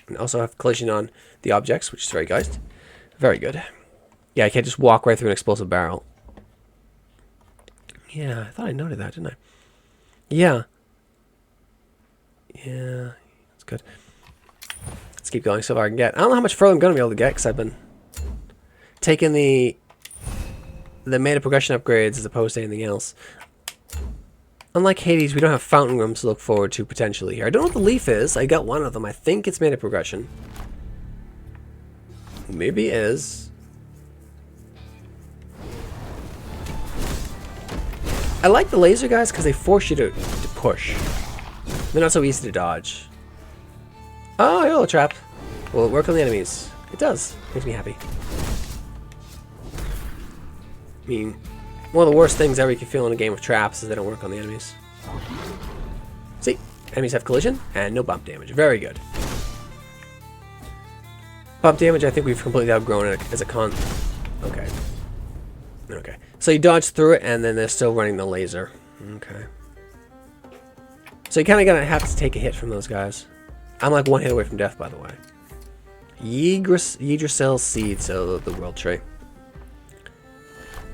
A: And also have collision on the objects, which is very good. Very good. Yeah, I can't just walk right through an explosive barrel. Yeah, I thought I noted that, didn't I? Yeah. Yeah, that's good. Let's keep going so far I can get. I don't know how much further I'm going to be able to get because I've been taking the mana progression upgrades as opposed to anything else. Unlike Hades, we don't have fountain rooms to look forward to potentially here. I don't know what the leaf is. I got one of them. I think it's mana progression. Maybe it is. I like the laser guys because they force you to push. They're not so easy to dodge. Oh, hello, trap. Will it work on the enemies? It does. Makes me happy. I mean, one of the worst things ever you can feel in a game of traps is they don't work on the enemies. See? Enemies have collision and no bump damage. Very good. Bump damage, I think we've completely outgrown it as a con. Okay. Okay. So you dodge through it, and then they're still running the laser. Okay. So you kind of gonna have to take a hit from those guys. I'm like one hit away from death, by the way. Yggdrasil seed, so the world tree.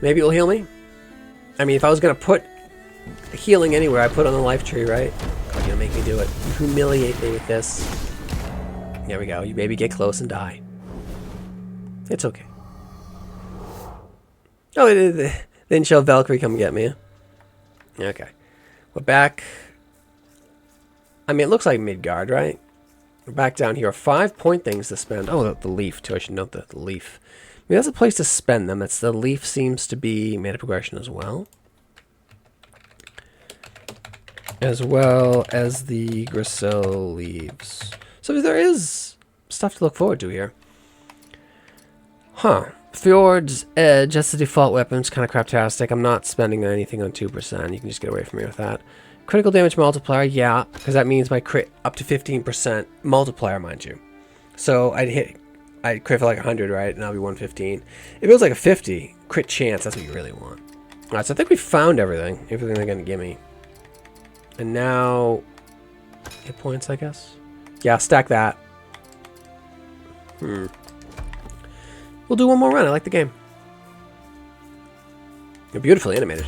A: Maybe it'll heal me. I mean, if I was gonna put healing anywhere, I put on the life tree, right? God, you're gonna make me do it. You humiliate me with this. There we go. You maybe get close and die. It's okay. Oh, they didn't show Valkyrie come get me. Okay. We're back. I mean, it looks like Midgard, right? We're back down here. 5 point things to spend. Oh, the leaf, too. I should note the leaf. I mean, that's a place to spend them. It's the leaf seems to be mana progression as well. As well as the Grisel leaves. So there is stuff to look forward to here. Huh. Fjord's Edge, that's the default weapon. It's kind of craptastic. I'm not spending anything on 2%. You can just get away from me with that. Critical damage multiplier, yeah, because that means my crit up to 15% multiplier, mind you. So I'd crit for like 100, right? And I'll be 115. If it was like a 50, crit chance, that's what you really want. Alright, so I think we found everything. Everything they're going to give me. And now, hit points, I guess? Yeah, stack that. We'll do one more run. I like the game. They're beautifully animated.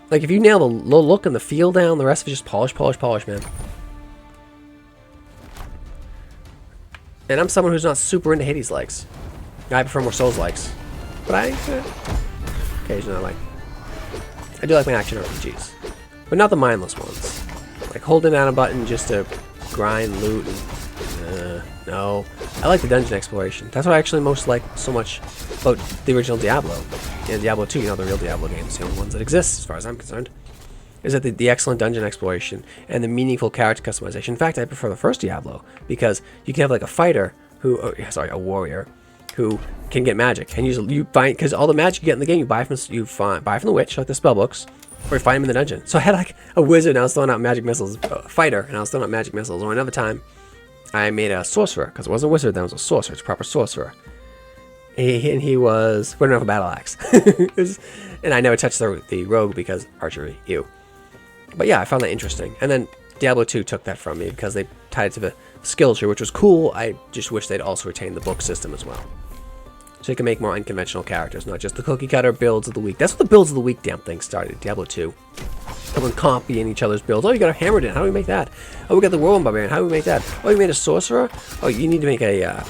A: Like, if you nail the look and the feel down, the rest of it just polish, polish, polish, man. And I'm someone who's not super into Hades likes. I prefer more Souls likes. But occasionally I do like my action RPGs. But not the mindless ones. Like holding down a button just to grind, loot, and no. I like the dungeon exploration. That's what I actually most like so much about the original Diablo. And Diablo 2, you know, the real Diablo games, the only ones that exist as far as I'm concerned. Is that the excellent dungeon exploration and the meaningful character customization. In fact, I prefer the first Diablo because you can have like a fighter who, a warrior who can get magic and you find because all the magic you get in the game you buy from the witch, like the spell books, or you find them in the dungeon. So I had like a wizard and I was throwing out magic missiles, a fighter and I was throwing out magic missiles. Or another time, I made a sorcerer because it wasn't a wizard, then it was a sorcerer. It's a proper sorcerer. And he was running off a battle axe. And I never touched the rogue because archery, ew. But yeah, I found that interesting. And then Diablo 2 took that from me because they tied it to the skill tree, which was cool. I just wish they'd also retain the book system as well. So you can make more unconventional characters, not just the cookie cutter builds of the week. That's what the builds of the week damn thing started, Diablo 2. Everyone copying each other's builds. Oh, you got a hammered in. How do we make that? Oh, we got the whirlwind barbarian. How do we make that? Oh, you made a sorcerer? Oh, you need to make a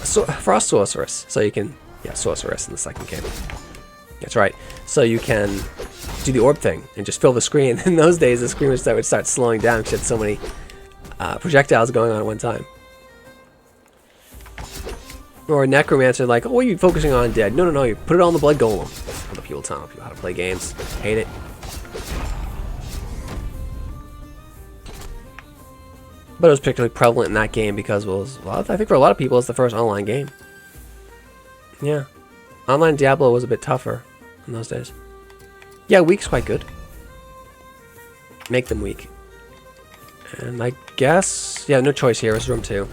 A: frost sorceress. So you can, yeah, sorceress in the second game. That's right. So you can do the orb thing and just fill the screen. In those days, the screen would start slowing down because you had so many projectiles going on at one time. Or a necromancer, like, oh, what are you focusing on, dead? No, no, no, you put it on the blood golem. Other people telling people how to play games. Hate it. But it was particularly prevalent in that game because it was, well, I think for a lot of people, it's the first online game. Yeah. Online Diablo was a bit tougher in those days. Yeah, week's quite good. Make them weak. And I guess, yeah, no choice here. It's room 2.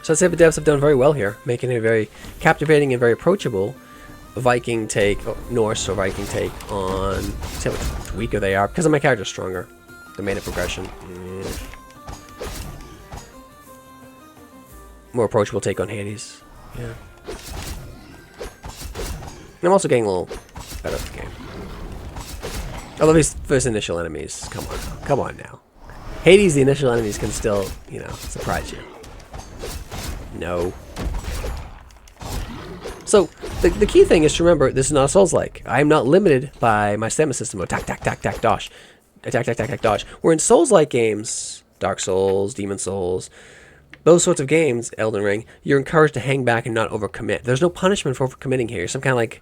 A: So I'd say the devs have done very well here, making a very captivating and very approachable Viking take, Norse or Viking take on, see how much weaker they are, because my character's stronger. They made a progression. More approachable take on Hades. Yeah. And I'm also getting a little better at the game. Although these first initial enemies, come on now. Hades, the initial enemies can still, you know, surprise you. No. So, the key thing is to remember, this is not a Souls-like. I am not limited by my stamina system of attack, dodge. Attack, dodge. Where in Souls-like games, Dark Souls, Demon Souls, those sorts of games, Elden Ring, you're encouraged to hang back and not overcommit. There's no punishment for overcommitting here. You're some kind of like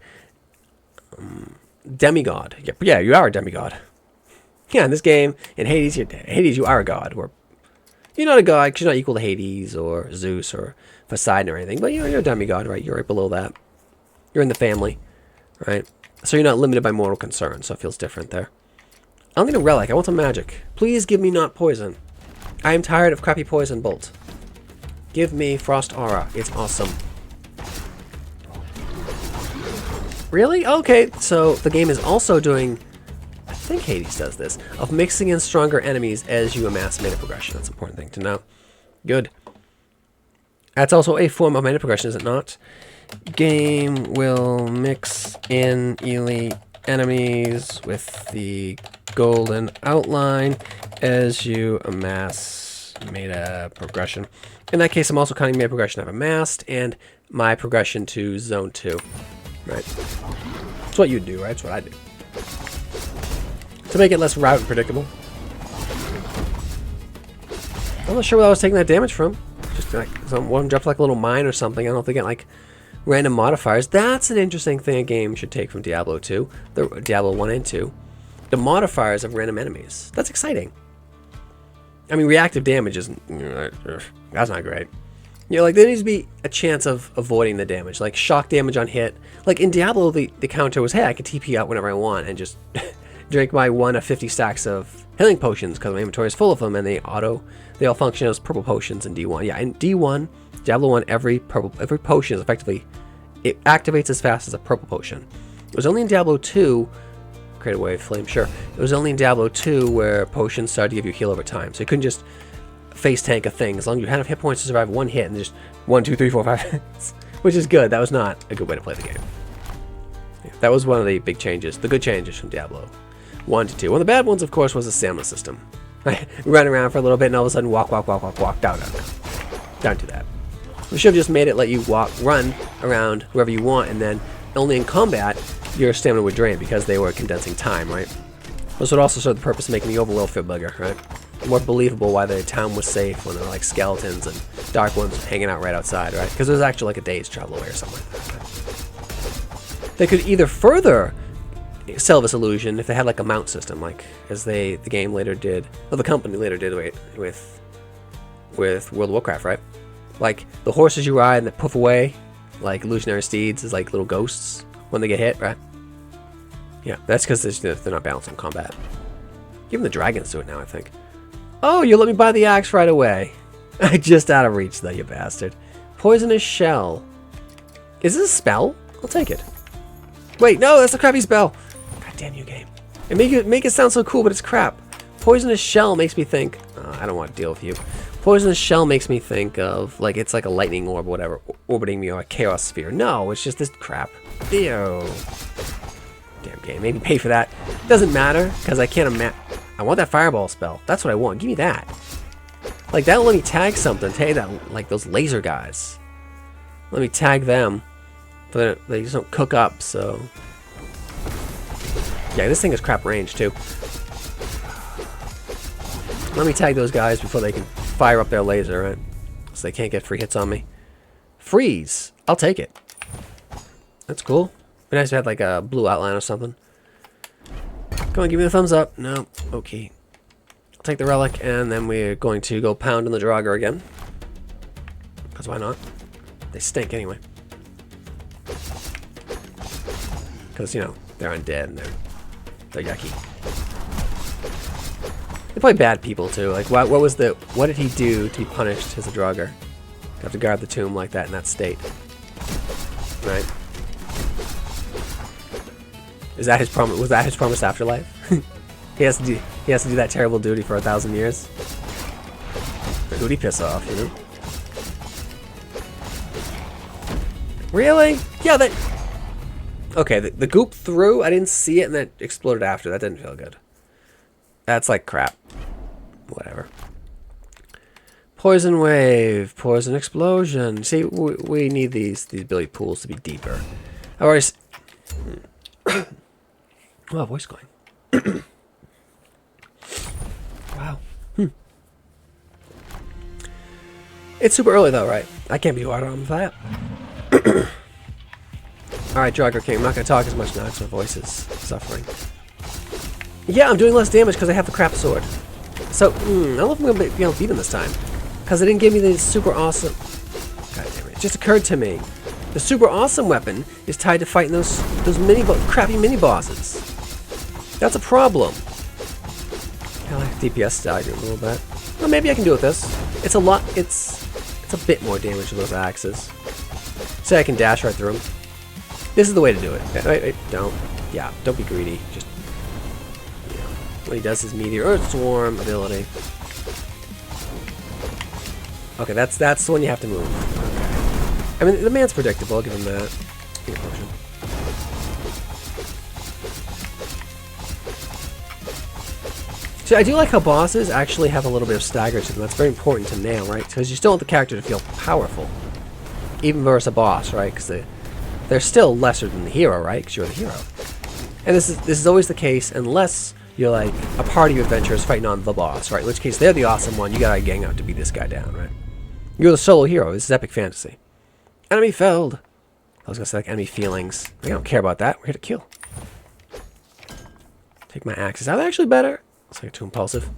A: demigod. Yeah, you are a demigod. Yeah, in this game, in Hades, you are a god. Or you're not a god because you're not equal to Hades or Zeus or Poseidon or anything, but you're a demigod, right? You're right below that. You're in the family, right? So you're not limited by mortal concerns, so it feels different there. I don't need a relic. I want some magic. Please give me not poison. I am tired of crappy poison bolt. Give me frost aura. It's awesome. Really? Okay, so the game is also doing, I think Hades does this, of mixing in stronger enemies as you amass mana progression. That's an important thing to know. Good. That's also a form of mana progression, is it not? Game will mix in elite enemies with the golden outline as you amass mana progression. In that case, I'm also counting mana progression I've amassed and my progression to zone 2. Right? That's what you'd do, right? That's what I do. To make it less route and predictable. I'm not sure where I was taking that damage from. Just like one dropped like a little mine or something. I don't know if they get like random modifiers. That's an interesting thing a game should take from Diablo 2. The Diablo 1 and 2. The modifiers of random enemies. That's exciting. I mean, reactive damage isn't, that's not great. You know, like there needs to be a chance of avoiding the damage, like shock damage on hit. Like in Diablo, the counter was, hey, I can TP out whenever I want and just drink my 1 of 50 stacks of healing potions because my inventory is full of them, and they all function as purple potions in D1. Yeah, in D1, Diablo 1, every potion is effectively, it activates as fast as a purple potion. It was only in Diablo 2. Create a wave flame, sure. It was only in Diablo 2 where potions started to give you heal over time. So you couldn't just face tank a thing. As long as you had enough hit points to survive one hit and just 1, 2, 3, 4, 5 hits. Which is good. That was not a good way to play the game. Yeah, that was one of the big changes. The good changes from Diablo 1 to 2. One of the bad ones, of course, was the stamina system. Run around for a little bit and all of a sudden walk, down. Don't do that. We should have just made it let you run around wherever you want, and then only in combat your stamina would drain because they were condensing time, right? This would also serve the purpose of making the overworld feel bigger, right? More believable why the town was safe when there were like skeletons and dark ones hanging out right outside, right? Because it was actually like a day's travel away or something like that. Right? They could either further sell this illusion if they had like a mount system, like as the game later did, or the company later did with World of Warcraft, right? Like the horses you ride and that poof away, like illusionary steeds, is like little ghosts when they get hit, right? Yeah, that's because they're not balanced on combat. Even the dragons do it now, I think. Oh, you let me buy the axe right away. Just out of reach, though, you bastard. Poisonous shell. Is this a spell? I'll take it. Wait, no, that's a crappy spell. God damn you, game. And make it sound so cool, but it's crap. Poisonous Shell makes me think... I don't want to deal with you. Poisonous Shell makes me think of, like, it's like a lightning orb or whatever, orbiting me, or a chaos sphere. No, it's just this crap. Ew. Damn game. Maybe pay for that. Doesn't matter, because I can't imagine... I want that fireball spell. That's what I want. Give me that. Like, that'll let me tag something. Tell you that, like, those laser guys. Let me tag them. But they just don't cook up, so... Yeah, this thing is crap range, too. Let me tag those guys before they can fire up their laser, right? So they can't get free hits on me. Freeze! I'll take it. That's cool. Be nice if it had, like, a blue outline or something. Come on, give me the thumbs up. No. Okay. I'll take the relic, and then we're going to go pound on the Draugr again. Because why not? They stink anyway. Because, you know, they're undead and they're yucky. They're probably bad people too. Like, what did he do to be punished as a Draugr? Have to guard the tomb like that in that state, right? Is that his promise? Was that his promised afterlife? he has to do that terrible duty for 1,000 years. Or who'd he piss off? You know? Really? Yeah, that... Okay, the goop threw, I didn't see it, and that exploded after. That didn't feel good. That's like crap. Whatever. Poison wave, poison explosion. See, we need these ability pools to be deeper. I've already... Wow, voice going. Wow. It's super early though, right? I can't be hard on that. Alright, Draugr King, I'm not going to talk as much now because my voice is suffering. Yeah, I'm doing less damage because I have the crap sword. So, I don't know if I'm going to be able to beat him this time. Because it didn't give me the super awesome... God damn it, it just occurred to me. The super awesome weapon is tied to fighting those crappy mini-bosses. That's a problem. I like DPS stagger a little bit. Well, maybe I can do with this. It's a lot... It's a bit more damage with those axes. So I can dash right through them. This is the way to do it. Wait, don't. Yeah, don't be greedy. Just, you know, when he does his Meteor Earth Swarm ability. Okay, that's the one you have to move. Okay. I mean, the man's predictable. I'll give him that. Give me a potion. So I do like how bosses actually have a little bit of stagger to them. That's very important to nail, right? Because you still want the character to feel powerful, even versus a boss, right? Because they're still lesser than the hero, right? Because you're the hero. And this is always the case unless you're like a party of adventurers fighting on the boss, right? In which case they're the awesome one. You gotta gang out to beat this guy down, right? You're the solo hero. This is epic fantasy. Enemy felled. I was gonna say like enemy feelings. I don't care about that. We're here to kill. Take my axe. Is that actually better? It's like too impulsive.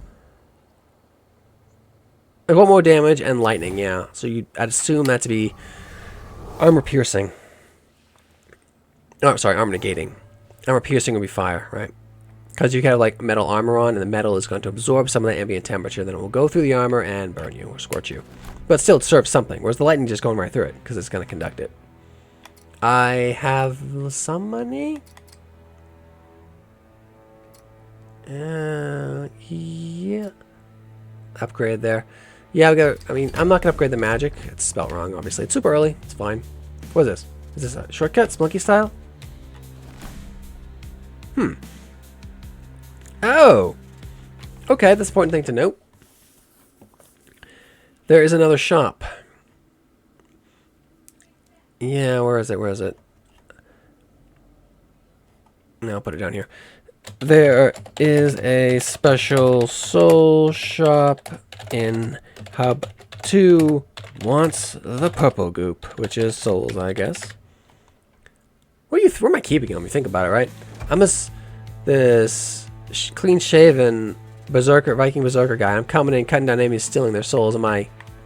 A: I want more damage and lightning, yeah. So I'd assume that to be armor piercing. Oh, sorry, armor negating. Armor piercing would be fire, right? Because you have like metal armor on, and the metal is going to absorb some of the ambient temperature, then it will go through the armor and burn you or scorch you. But still, it serves something. Whereas the lightning just going right through it because it's going to conduct it. I have some money. Yeah. Upgrade there. Yeah, I mean, I'm not going to upgrade the magic. It's spelled wrong, obviously. It's super early. It's fine. What is this? Is this a shortcut? Splunky style? Oh! Okay, that's an important thing to note. There is another shop. Yeah, where is it? Where is it? No, I'll put it down here. There is a special soul shop in Hub 2. Wants the purple goop, which is souls, I guess. Where am I keeping them? You think about it, right? I'm this clean-shaven berserker, Viking berserker guy. I'm coming in, cutting down enemies, stealing their souls.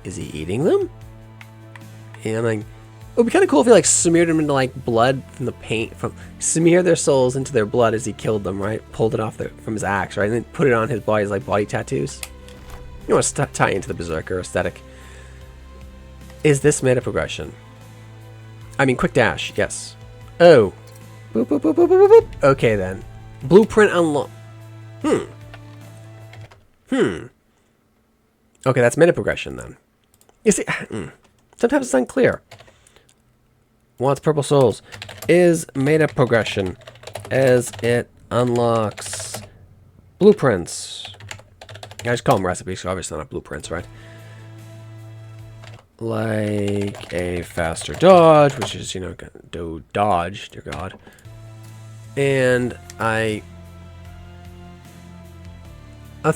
A: Is he eating them? Yeah, I'm like, it would be kind of cool if he like smeared them into like blood from the paint, smear their souls into their blood as he killed them, right? Pulled it off from his axe, right? And then put it on his body as like body tattoos. You want to tie into the berserker aesthetic. Is this meta progression? I mean, quick dash, yes. Oh. Boop, boop, boop, boop, boop, boop. Okay, then. Blueprint unlock. Okay, that's meta progression, then. You see, sometimes it's unclear. Wants purple souls. Is meta progression as it unlocks blueprints. I just call them recipes, so obviously not blueprints, right? Like a faster dodge, which is, you know, do dodge, dear God. And the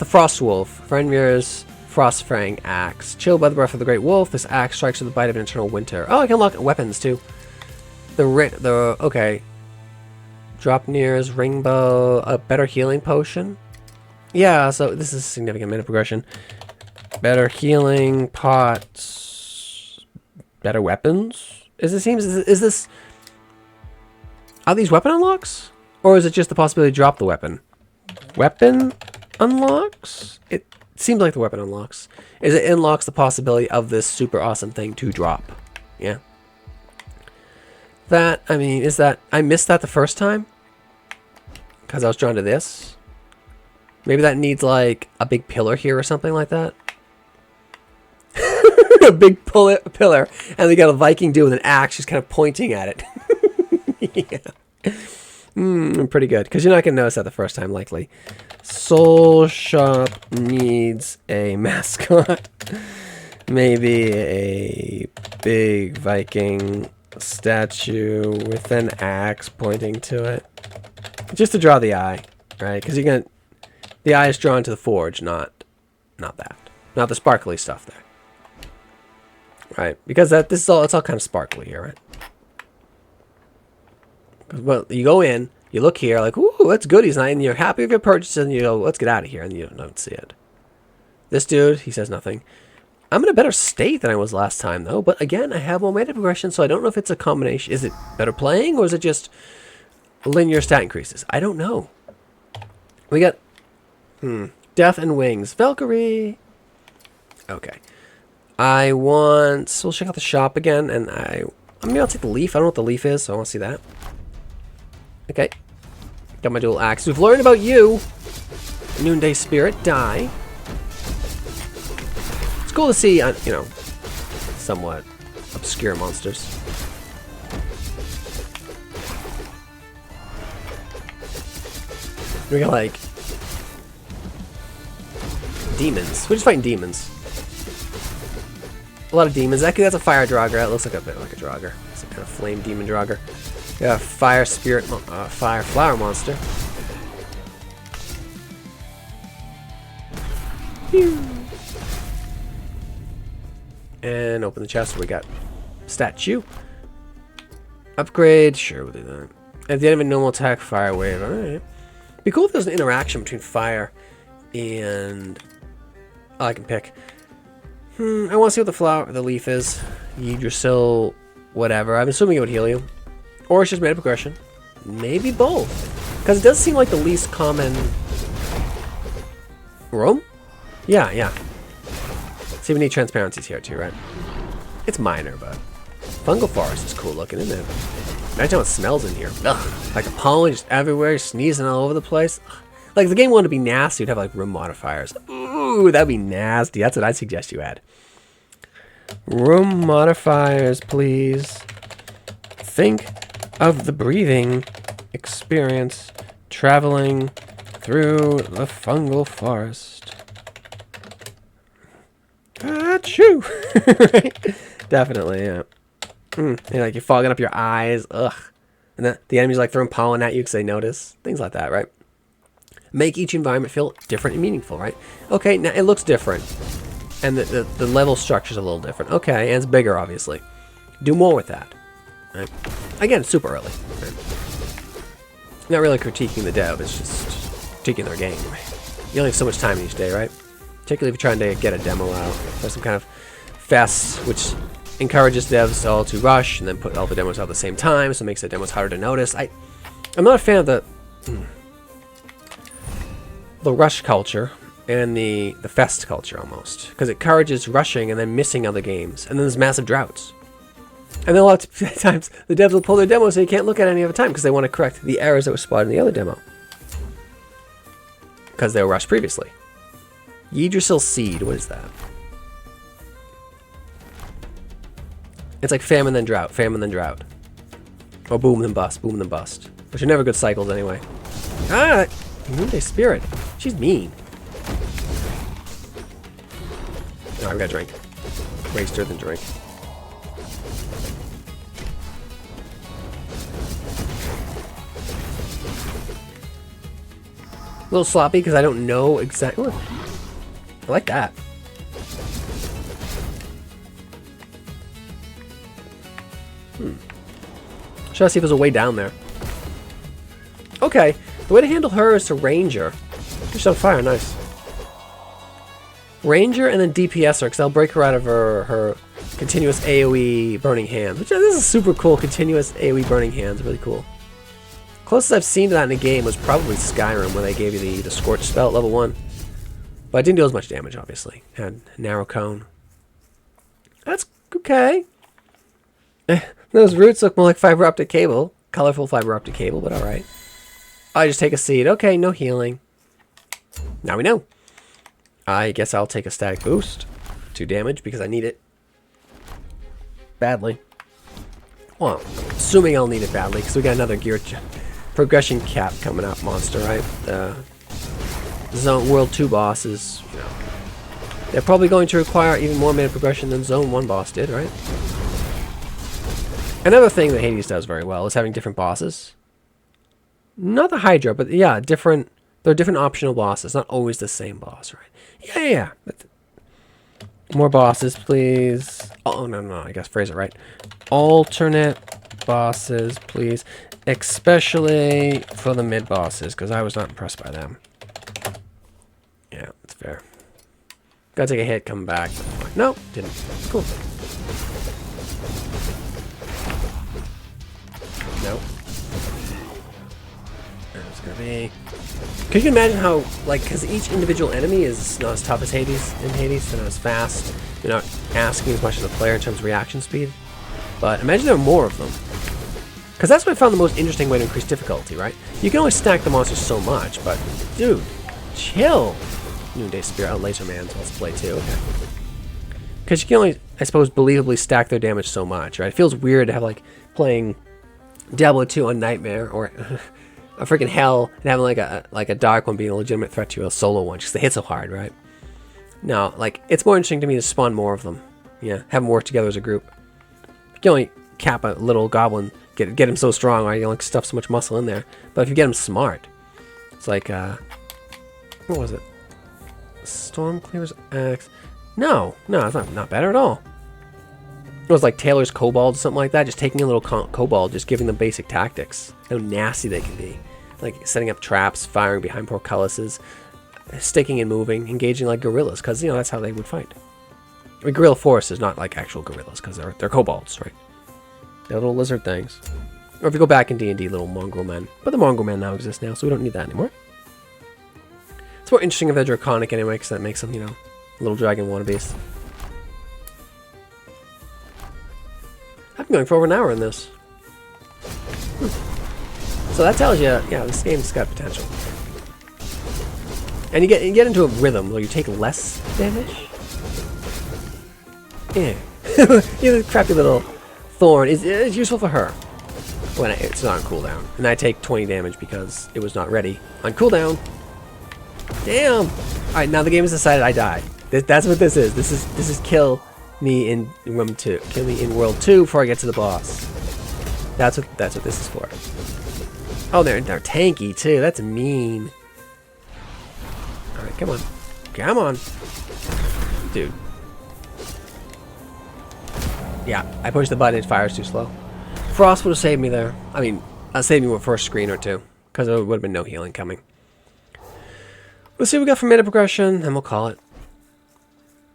A: Frost Wolf. Fenrir's Frostfang Axe. Chilled by the breath of the Great Wolf, this axe strikes with the bite of an eternal winter. Oh, I can unlock weapons, too. Okay. Dropnir's Ringbow, a better healing potion. Yeah, so this is significant meta progression. Better healing pots. Better weapons. Is this... Are these weapon unlocks? Or is it just the possibility to drop the weapon? Weapon unlocks? It seems like the weapon unlocks. Is it unlocks the possibility of this super awesome thing to drop? Yeah. That, I mean, is that... I missed that the first time? Because I was drawn to this? Maybe that needs, like, a big pillar here or something like that? A big pillar. And they got a Viking dude with an axe just kind of pointing at it. Yeah. Pretty good. Because you're not going to notice that the first time, likely. Soul Shop needs a mascot. Maybe a big Viking statue with an axe pointing to it. Just to draw the eye, right? Because you're going to... The eye is drawn to the forge, not that. Not the sparkly stuff there. Right? Because it's all kind of sparkly here, right? Well, you go in, you look here, like, ooh, that's goodies night, and you're happy with your purchase, and you go, let's get out of here, and you don't see it. This dude, he says nothing. I'm in a better state than I was last time, though, but again, I have more meta progression, so I don't know if it's a combination. Is it better playing, or is it just linear stat increases? I don't know. We got... Death and Wings. Valkyrie. Okay. We'll check out the shop again, and maybe I'll take the leaf. I don't know what the leaf is, so I want to see that. Okay. Got my dual axe. We've learned about you. Noonday Spirit. Die. It's cool to see, you know, somewhat obscure monsters. We got, like... demons. We're just fighting demons. A lot of demons. Actually, that's a fire Draugr. It looks like a bit like a Draugr. It's a kind of flame demon Draugr. Yeah, fire spirit, fire flower monster. Pew. And open the chest. We got statue. Upgrade. Sure, we'll do that. At the end of a normal attack, fire wave. All right. Be cool if there's an interaction between fire and... Oh, I can pick. I want to see what the leaf is. Yggdrasil, whatever. I'm assuming it would heal you. Or it's just meta progression. Maybe both. Because it does seem like the least common... Room? Yeah. See, we need transparencies here too, right? It's minor, but... Fungal forest is cool looking, isn't it? Imagine how it smells in here. Ugh. Like a pollen just everywhere, sneezing all over the place. Ugh. Like, if the game wanted to be nasty, you'd have, like, room modifiers. Ooh, that'd be nasty. That's what I'd suggest you add. Room modifiers, please. Think of the breathing experience traveling through the fungal forest. Achoo! Right? Definitely, yeah. Like, you're fogging up your eyes. Ugh. And the enemies, like, throwing pollen at you because they notice. Things like that, right? Make each environment feel different and meaningful, right? Okay, now it looks different. And the level structure's a little different. Okay, and it's bigger, obviously. Do more with that. Right? Again, it's super early. Right? Not really critiquing the dev, it's just critiquing their game. You only have so much time in each day, right? Particularly if you're trying to get a demo out. There's some kind of fest, which encourages devs all to rush and then put all the demos out at the same time, so it makes the demos harder to notice. I'm not a fan of the rush culture and the fest culture almost, because it encourages rushing and then missing other games, and then there's massive droughts. And then a lot of times the devs will pull their demo so you can't look at it any other time because they want to correct the errors that were spotted in the other demo. Because they were rushed previously. Yggdrasil Seed, what is that? It's like famine then drought, famine then drought. Or boom then bust, boom then bust. Which are never good cycles anyway. Ah! Noonday Spirit. She's mean. Alright, we gotta drink. Raise her than drink. A little sloppy because I don't know exactly. I like that. Should I see if there's a way down there? Okay, the way to handle her is to Ranger. She's on fire, nice. Ranger and then DPS her, because I'll break her out of her continuous AoE burning hands. Which this is super cool, continuous AoE burning hands, really cool. Closest I've seen to that in a game was probably Skyrim, where they gave you the Scorch spell at level 1. But it didn't do as much damage, obviously. Had narrow cone. That's okay. Those roots look more like fiber optic cable. Colorful fiber optic cable, but alright. I just take a seed. Okay, no healing. Now we know. I guess I'll take a static boost. 2 damage, because I need it. Badly. Well, assuming I'll need it badly, because we got another gear progression cap coming out monster, right? The Zone World 2 bosses, you know, they're probably going to require even more mana progression than Zone 1 boss did, right? Another thing that Hades does very well is having different bosses. Not the Hydra, but yeah, different. They're different optional bosses, not always the same boss, right? Yeah. More bosses, please. Oh, no, I guess phrase it right. Alternate bosses, please. Especially for the mid bosses, because I was not impressed by them. Yeah, that's fair. Gotta take a hit, come back. No, didn't. Cool. Nope. There's gonna be. Could you imagine how, like, because each individual enemy is not as tough as Hades in Hades, they're not as fast, you're not asking as much as a player in terms of reaction speed. But imagine there are more of them. Because that's what I found the most interesting way to increase difficulty, right? You can only stack the monsters so much, but, dude, chill. Noonday Spirit, oh, Laser Man's let's play too, okay. Because you can only, I suppose, believably stack their damage so much, right? It feels weird to have, like, playing Diablo 2 on Nightmare, or a freaking Hell, and having like a dark one being a legitimate threat to you, a solo one, because they hit so hard, right? No, like, it's more interesting to me to spawn more of them. Yeah, have them work together as a group. You can only cap a little goblin, get him so strong, right? You only stuff so much muscle in there. But if you get him smart, it's like, what was it? Stormcleaver's Axe. No, it's not better at all. It was like Taylor's Kobold or something like that, just taking a little Kobold, just giving them basic tactics. How nasty they can be. Like setting up traps, firing behind portcullises, sticking and moving, engaging like gorillas, because, you know, that's how they would fight. I mean, Gorilla Force is not like actual gorillas, because they're kobolds, right? They're little lizard things. Or if you go back in D&D, little mongrel men. But the mongrel men now exist now, so we don't need that anymore. It's more interesting if they're draconic anyway, because that makes them, you know, little dragon wannabes. I've been going for over an hour in this. So that tells you, yeah, this game's got potential. And you get into a rhythm where you take less damage. Yeah. You crappy little thorn is useful for her when it's not on cooldown. And I take 20 damage because it was not ready on cooldown. Damn. All right, now the game has decided I die. That's what this is. This is kill me in room 2. Kill me in world 2 before I get to the boss. That's what this is for. Oh, they're tanky too. That's mean. All right, come on, come on, dude. Yeah, I pushed the button. It fires too slow. Frost would have saved me there. I mean, saved me with first screen or two, because there would have been no healing coming. We'll see what we got for mana progression, and we'll call it.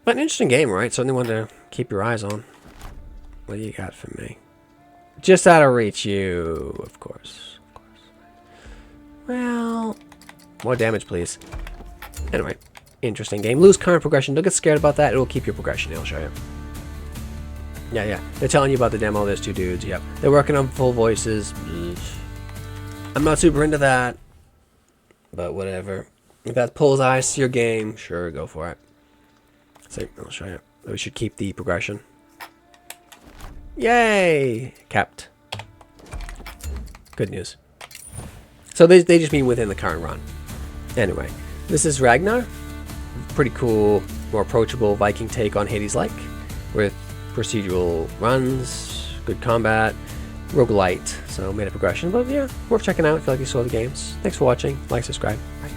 A: But an interesting game, right? Something one to keep your eyes on. What do you got for me? Just out of reach, you, of course. Well, more damage, please. Anyway, interesting game. Lose current progression. Don't get scared about that. It will keep your progression. It'll show you. Yeah. They're telling you about the demo. There's 2 dudes. Yep. They're working on full voices. I'm not super into that, but whatever. If that pulls eyes to your game, sure, go for it. So I'll show you. We should keep the progression. Yay! Capped. Good news. So they just mean within the current run. Anyway, this is Ragnar. Pretty cool, more approachable Viking take on Hades-like, with procedural runs, good combat, roguelite, so made a progression. But yeah, worth checking out if you like you saw the games. Thanks for watching. Like, subscribe. Bye.